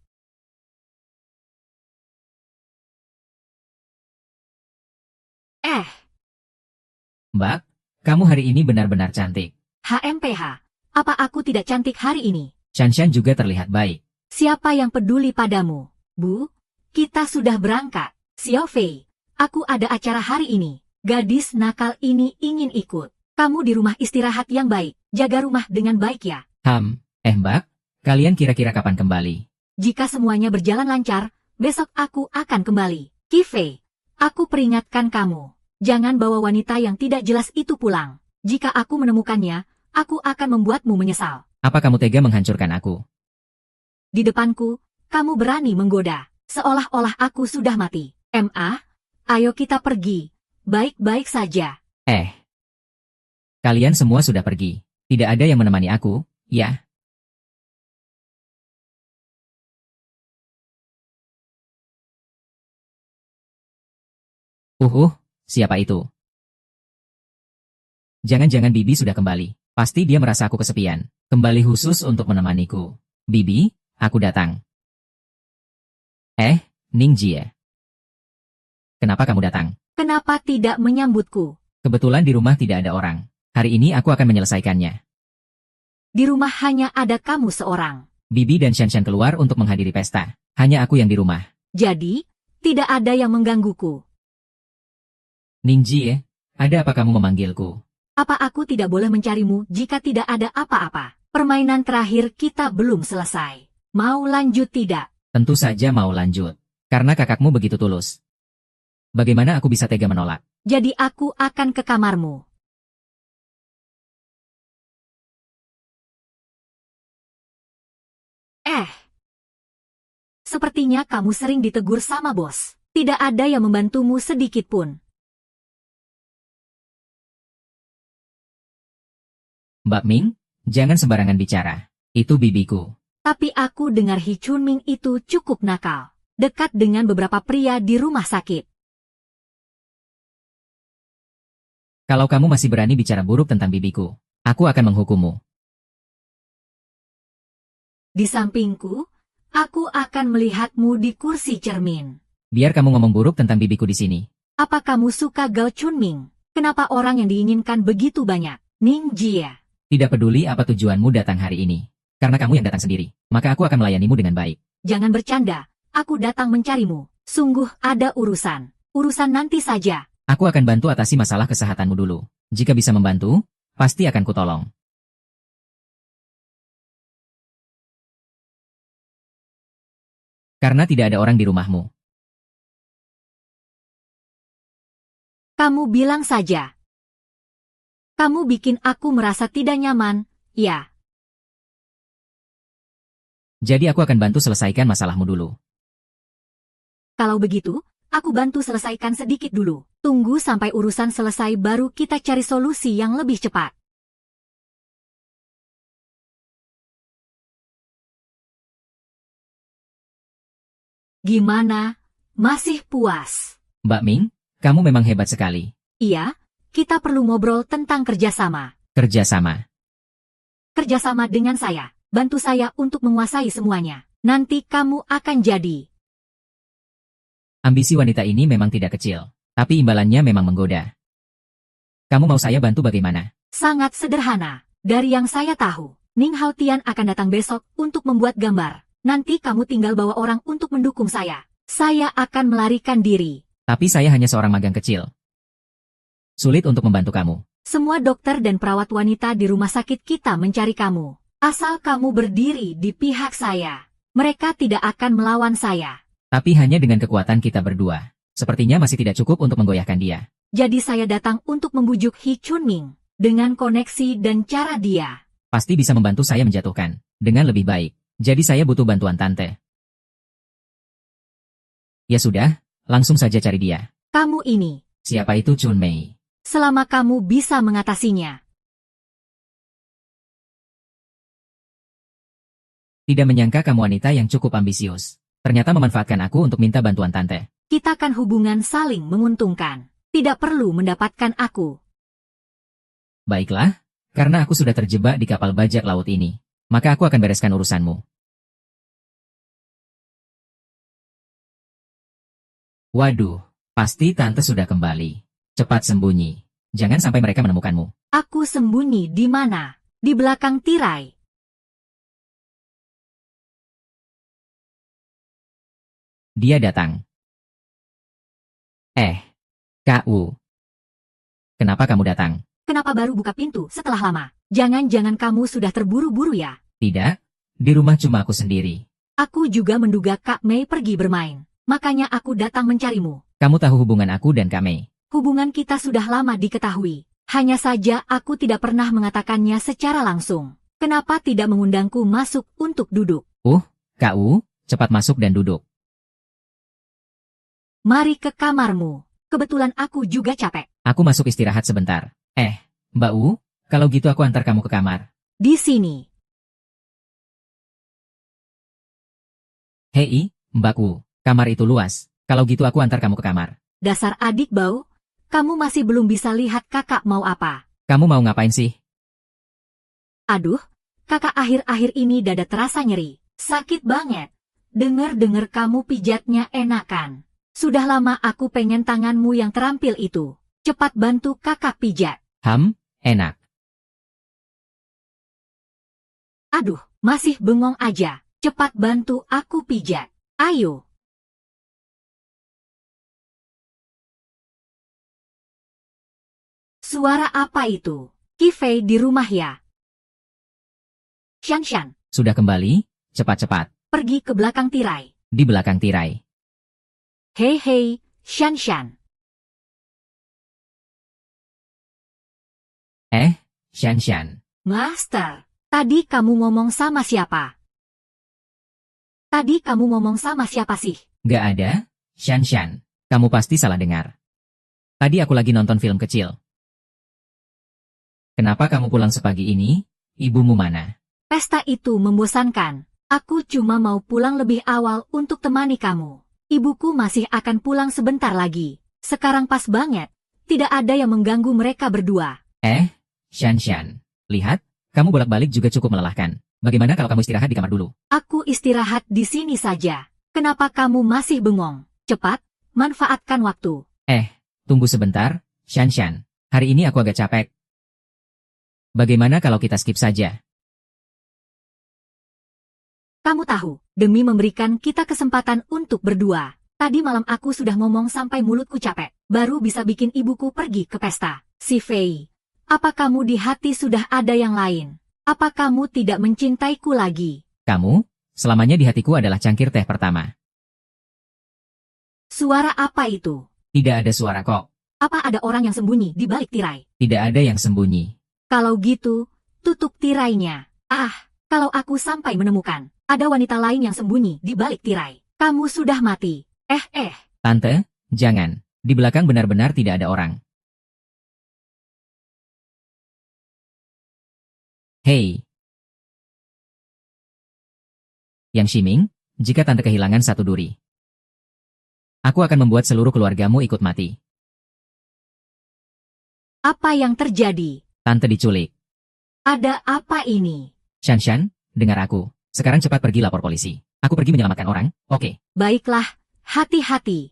Mbak, kamu hari ini benar-benar cantik. HMPH, apa aku tidak cantik hari ini? Shanshan juga terlihat baik. Siapa yang peduli padamu? Bu, kita sudah berangkat. Xiao Fei, aku ada acara hari ini. Gadis nakal ini ingin ikut. Kamu di rumah istirahat yang baik. Jaga rumah dengan baik ya. Mbak, kalian kira-kira kapan kembali? Jika semuanya berjalan lancar, besok aku akan kembali. Qi Fei, aku peringatkan kamu. Jangan bawa wanita yang tidak jelas itu pulang. Jika aku menemukannya, aku akan membuatmu menyesal. Apa kamu tega menghancurkan aku? Di depanku, kamu berani menggoda. Seolah-olah aku sudah mati. MA, ayo kita pergi. Baik-baik saja. Kalian semua sudah pergi. Tidak ada yang menemani aku, ya? Siapa itu? Jangan-jangan Bibi sudah kembali. Pasti dia merasa aku kesepian. Kembali khusus untuk menemaniku. Bibi, aku datang. Ning Jie. Kenapa kamu datang? Kenapa tidak menyambutku? Kebetulan di rumah tidak ada orang. Hari ini aku akan menyelesaikannya. Di rumah hanya ada kamu seorang. Bibi dan Shanshan keluar untuk menghadiri pesta. Hanya aku yang di rumah. Jadi, tidak ada yang menggangguku. Ning Jie, ada apa kamu memanggilku? Apa aku tidak boleh mencarimu jika tidak ada apa-apa? Permainan terakhir kita belum selesai. Mau lanjut tidak? Tentu saja mau lanjut. Karena kakakmu begitu tulus. Bagaimana aku bisa tega menolak? Jadi aku akan ke kamarmu. Sepertinya kamu sering ditegur sama bos. Tidak ada yang membantumu sedikit pun. Mbak Ming, jangan sembarangan bicara. Itu bibiku. Tapi aku dengar Hi Chunming itu cukup nakal. Dekat dengan beberapa pria di rumah sakit. Kalau kamu masih berani bicara buruk tentang bibiku, aku akan menghukummu. Di sampingku, aku akan melihatmu di kursi cermin. Biar kamu ngomong buruk tentang bibiku di sini. Apa kamu suka Gao Chunming? Kenapa orang yang diinginkan begitu banyak? Ning Jie. Tidak peduli apa tujuanmu datang hari ini. Karena kamu yang datang sendiri, maka aku akan melayanimu dengan baik. Jangan bercanda, aku datang mencarimu. Sungguh ada urusan. Urusan nanti saja. Aku akan bantu atasi masalah kesehatanmu dulu. Jika bisa membantu, pasti akan kutolong. Karena tidak ada orang di rumahmu. Kamu bilang saja. Kamu bikin aku merasa tidak nyaman, ya. Jadi aku akan bantu selesaikan masalahmu dulu. Kalau begitu, aku bantu selesaikan sedikit dulu. Tunggu sampai urusan selesai baru kita cari solusi yang lebih cepat. Gimana? Masih puas? Mbak Ming, kamu memang hebat sekali. Iya, kita perlu ngobrol tentang kerjasama. Kerjasama. Kerjasama dengan saya. Bantu saya untuk menguasai semuanya. Nanti kamu akan jadi. Ambisi wanita ini memang tidak kecil, tapi imbalannya memang menggoda. Kamu mau saya bantu bagaimana? Sangat sederhana. Dari yang saya tahu, Ning Haotian akan datang besok untuk membuat gambar. Nanti kamu tinggal bawa orang untuk mendukung saya. Saya akan melarikan diri. Tapi saya hanya seorang magang kecil. Sulit untuk membantu kamu. Semua dokter dan perawat wanita di rumah sakit kita mencari kamu. Asal kamu berdiri di pihak saya, mereka tidak akan melawan saya. Tapi hanya dengan kekuatan kita berdua. Sepertinya masih tidak cukup untuk menggoyahkan dia. Jadi saya datang untuk membujuk Hi Chunming. Dengan koneksi dan cara dia. Pasti bisa membantu saya menjatuhkan. Dengan lebih baik. Jadi saya butuh bantuan tante. Ya sudah, langsung saja cari dia. Kamu ini. Siapa itu Chun Mei? Selama kamu bisa mengatasinya. Tidak menyangka kamu wanita yang cukup ambisius. Ternyata memanfaatkan aku untuk minta bantuan tante. Kita kan hubungan saling menguntungkan. Tidak perlu mendapatkan aku. Baiklah, karena aku sudah terjebak di kapal bajak laut ini. Maka aku akan bereskan urusanmu. Waduh, pasti tante sudah kembali. Cepat sembunyi. Jangan sampai mereka menemukanmu. Aku sembunyi di mana? Di belakang tirai. Dia datang. Kak Wu. Kenapa kamu datang? Kenapa baru buka pintu setelah lama? Jangan-jangan kamu sudah terburu-buru ya? Tidak, di rumah cuma aku sendiri. Aku juga menduga Kak Mei pergi bermain. Makanya aku datang mencarimu. Kamu tahu hubungan aku dan Kak Mei. Hubungan kita sudah lama diketahui. Hanya saja aku tidak pernah mengatakannya secara langsung. Kenapa tidak mengundangku masuk untuk duduk? Kak Wu, cepat masuk dan duduk. Mari ke kamarmu. Kebetulan aku juga capek. Aku masuk istirahat sebentar. Mbak Wu, Kalau gitu aku antar kamu ke kamar. Di sini. Hei, mbakku, kamar itu luas. Kalau gitu aku antar kamu ke kamar. Dasar adik bau, kamu masih belum bisa lihat kakak mau apa. Kamu mau ngapain sih? Aduh, kakak akhir-akhir ini dada terasa nyeri. Sakit banget. Dengar-dengar kamu pijatnya enakan. Sudah lama aku pengen tanganmu yang terampil itu. Cepat bantu kakak pijat. Enak. Aduh, masih bengong aja. Cepat bantu aku pijat. Ayo. Suara apa itu? Kifei di rumah ya? Shan, Sudah kembali? Cepat-cepat. pergi ke belakang tirai. Di belakang tirai. Hei, Shan. Shan. Master, tadi kamu ngomong sama siapa? Tadi kamu ngomong sama siapa sih? Gak ada? Shan. Kamu pasti salah dengar. Tadi aku lagi nonton film kecil. Kenapa kamu pulang sepagi ini? Ibumu mana? Pesta itu membosankan. Aku cuma mau pulang lebih awal untuk temani kamu. Ibuku masih akan pulang sebentar lagi. Sekarang pas banget. Tidak ada yang mengganggu mereka berdua. Shan. Lihat, kamu bolak-balik juga cukup melelahkan. Bagaimana kalau kamu istirahat di kamar dulu? Aku istirahat di sini saja. Kenapa kamu masih bengong? Cepat, manfaatkan waktu. Tunggu sebentar, Shan. Hari ini aku agak capek. Bagaimana kalau kita skip saja? Kamu tahu, demi memberikan kita kesempatan untuk berdua. Tadi malam aku sudah ngomong sampai mulutku capek. Baru bisa bikin ibuku pergi ke pesta. Si Fei, apa kamu di hati sudah ada yang lain? Apa kamu tidak mencintaiku lagi? Kamu, selamanya di hatiku adalah cangkir teh pertama. Suara apa itu? Tidak ada suara kok. Apa ada orang yang sembunyi di balik tirai? Tidak ada yang sembunyi. Kalau gitu, tutup tirainya. Kalau aku sampai menemukan, ada wanita lain yang sembunyi di balik tirai. Kamu sudah mati. Tante, jangan. Di belakang benar-benar tidak ada orang. Hei. Yang Shiming, jika tante kehilangan satu duri, aku akan membuat seluruh keluargamu ikut mati. Apa yang terjadi? Tante diculik. Ada apa ini? Shan, dengar aku. Sekarang cepat pergi lapor polisi. Aku pergi menyelamatkan orang, oke? Baiklah, hati-hati.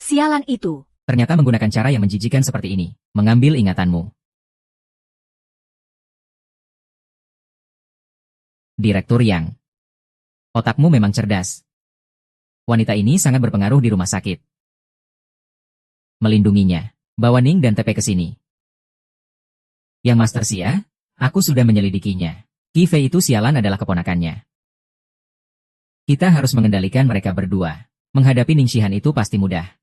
Sialan itu. Ternyata menggunakan cara yang menjijikan seperti ini, mengambil ingatanmu. Direktur Yang. Otakmu memang cerdas. Wanita ini sangat berpengaruh di rumah sakit. Melindunginya. Bawa Ning dan Tepe ke sini. Yang Master Xia, aku sudah menyelidikinya. Qi Fei itu sialan adalah keponakannya. Kita harus mengendalikan mereka berdua. Menghadapi Ning Shihan itu pasti mudah.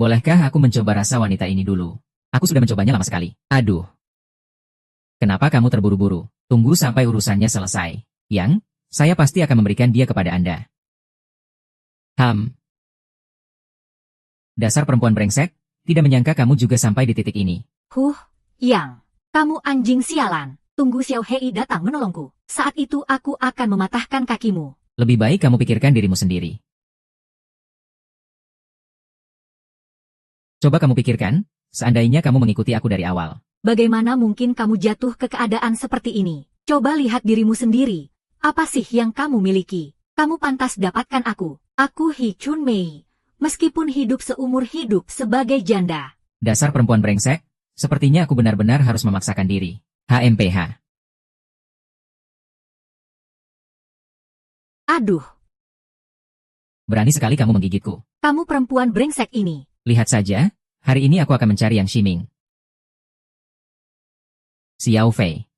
Bolehkah aku mencoba rasa wanita ini dulu? Aku sudah mencobanya lama sekali. Aduh. Kenapa kamu terburu-buru? Tunggu sampai urusannya selesai. Yang, saya pasti akan memberikan dia kepada Anda. Dasar perempuan brengsek, tidak menyangka kamu juga sampai di titik ini. Yang, kamu anjing sialan. Tunggu Xiao Hei datang menolongku. Saat itu aku akan mematahkan kakimu. Lebih baik kamu pikirkan dirimu sendiri. Coba kamu pikirkan, seandainya kamu mengikuti aku dari awal. Bagaimana mungkin kamu jatuh ke keadaan seperti ini? Coba lihat dirimu sendiri. Apa sih yang kamu miliki? Kamu pantas dapatkan aku. Aku Hi Chun Mei. Meskipun hidup seumur hidup sebagai janda. Dasar perempuan brengsek, sepertinya aku benar-benar harus memaksakan diri. HMPH. Aduh. Berani sekali kamu menggigitku. Kamu perempuan brengsek ini. Lihat saja, hari ini aku akan mencari Yang Shiming. Xiao Fei.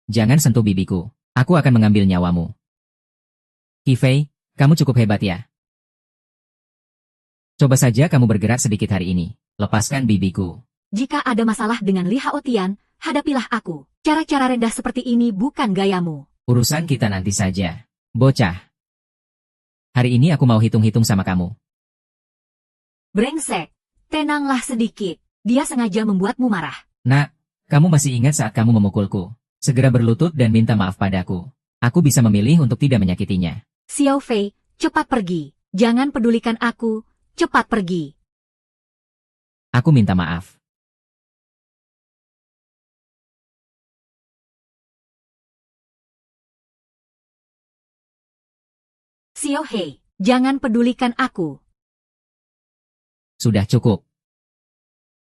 Jangan sentuh bibiku. Aku akan mengambil nyawamu. Qi Fei, kamu cukup hebat ya. Coba saja kamu bergerak sedikit hari ini. Lepaskan bibiku. Jika ada masalah dengan Li Haotian, hadapilah aku. Cara-cara rendah seperti ini bukan gayamu. Urusan kita nanti saja. Bocah. Hari ini aku mau hitung-hitung sama kamu. Brengsek, tenanglah sedikit. Dia sengaja membuatmu marah. Nak, kamu masih ingat saat kamu memukulku? Segera berlutut dan minta maaf padaku. Aku bisa memilih untuk tidak menyakitinya. Xiao Fei, cepat pergi. Jangan pedulikan aku, cepat pergi. Aku minta maaf. Xiao Hei, jangan pedulikan aku. Sudah cukup.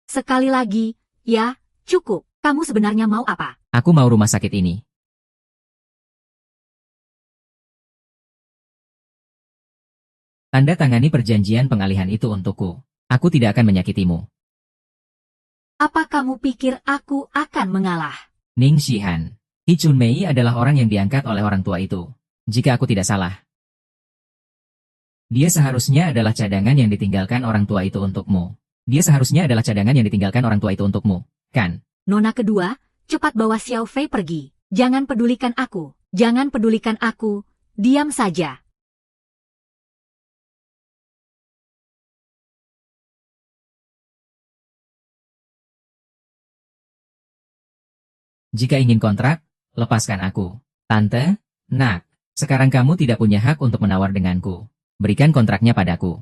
Sekali lagi, ya, cukup. Kamu sebenarnya mau apa? Aku mau rumah sakit ini. Tanda tangani perjanjian pengalihan itu untukku. Aku tidak akan menyakitimu. Apa kamu pikir aku akan mengalah? Ning Shihan. Hi Chunmei adalah orang yang diangkat oleh orang tua itu. Jika aku tidak salah. Dia seharusnya adalah cadangan yang ditinggalkan orang tua itu untukmu. Dia seharusnya adalah cadangan yang ditinggalkan orang tua itu untukmu, kan? Nona kedua, cepat bawa Xiao Fei pergi. Jangan pedulikan aku. Jangan pedulikan aku. Diam saja. Jika ingin kontrak, lepaskan aku. Tante, nak, sekarang kamu tidak punya hak untuk menawar denganku. Berikan kontraknya padaku.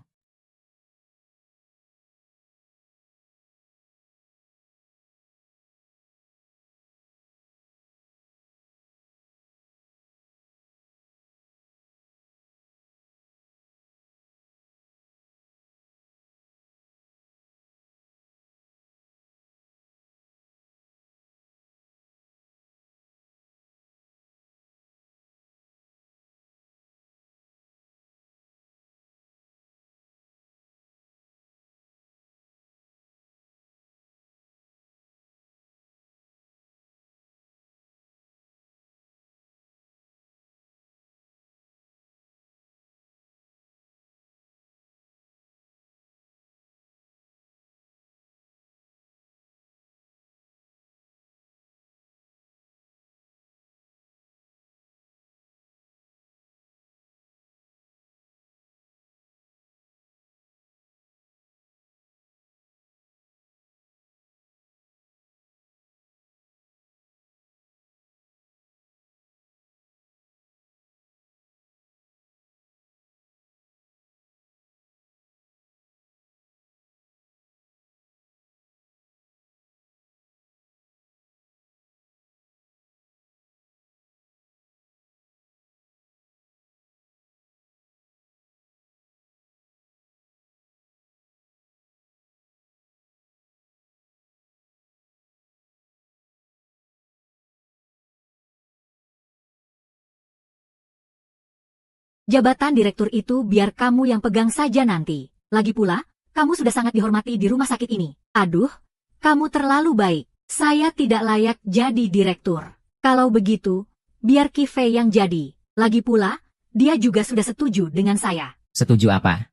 Jabatan direktur itu biar kamu yang pegang saja nanti. Lagi pula, kamu sudah sangat dihormati di rumah sakit ini. Aduh, kamu terlalu baik. Saya tidak layak jadi direktur. Kalau begitu, biar Qi Fei yang jadi. Lagi pula, dia juga sudah setuju dengan saya. Setuju apa?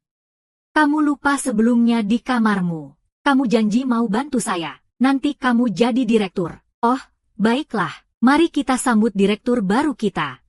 Kamu lupa sebelumnya di kamarmu. Kamu janji mau bantu saya. Nanti kamu jadi direktur. Oh, baiklah. Mari kita sambut direktur baru kita.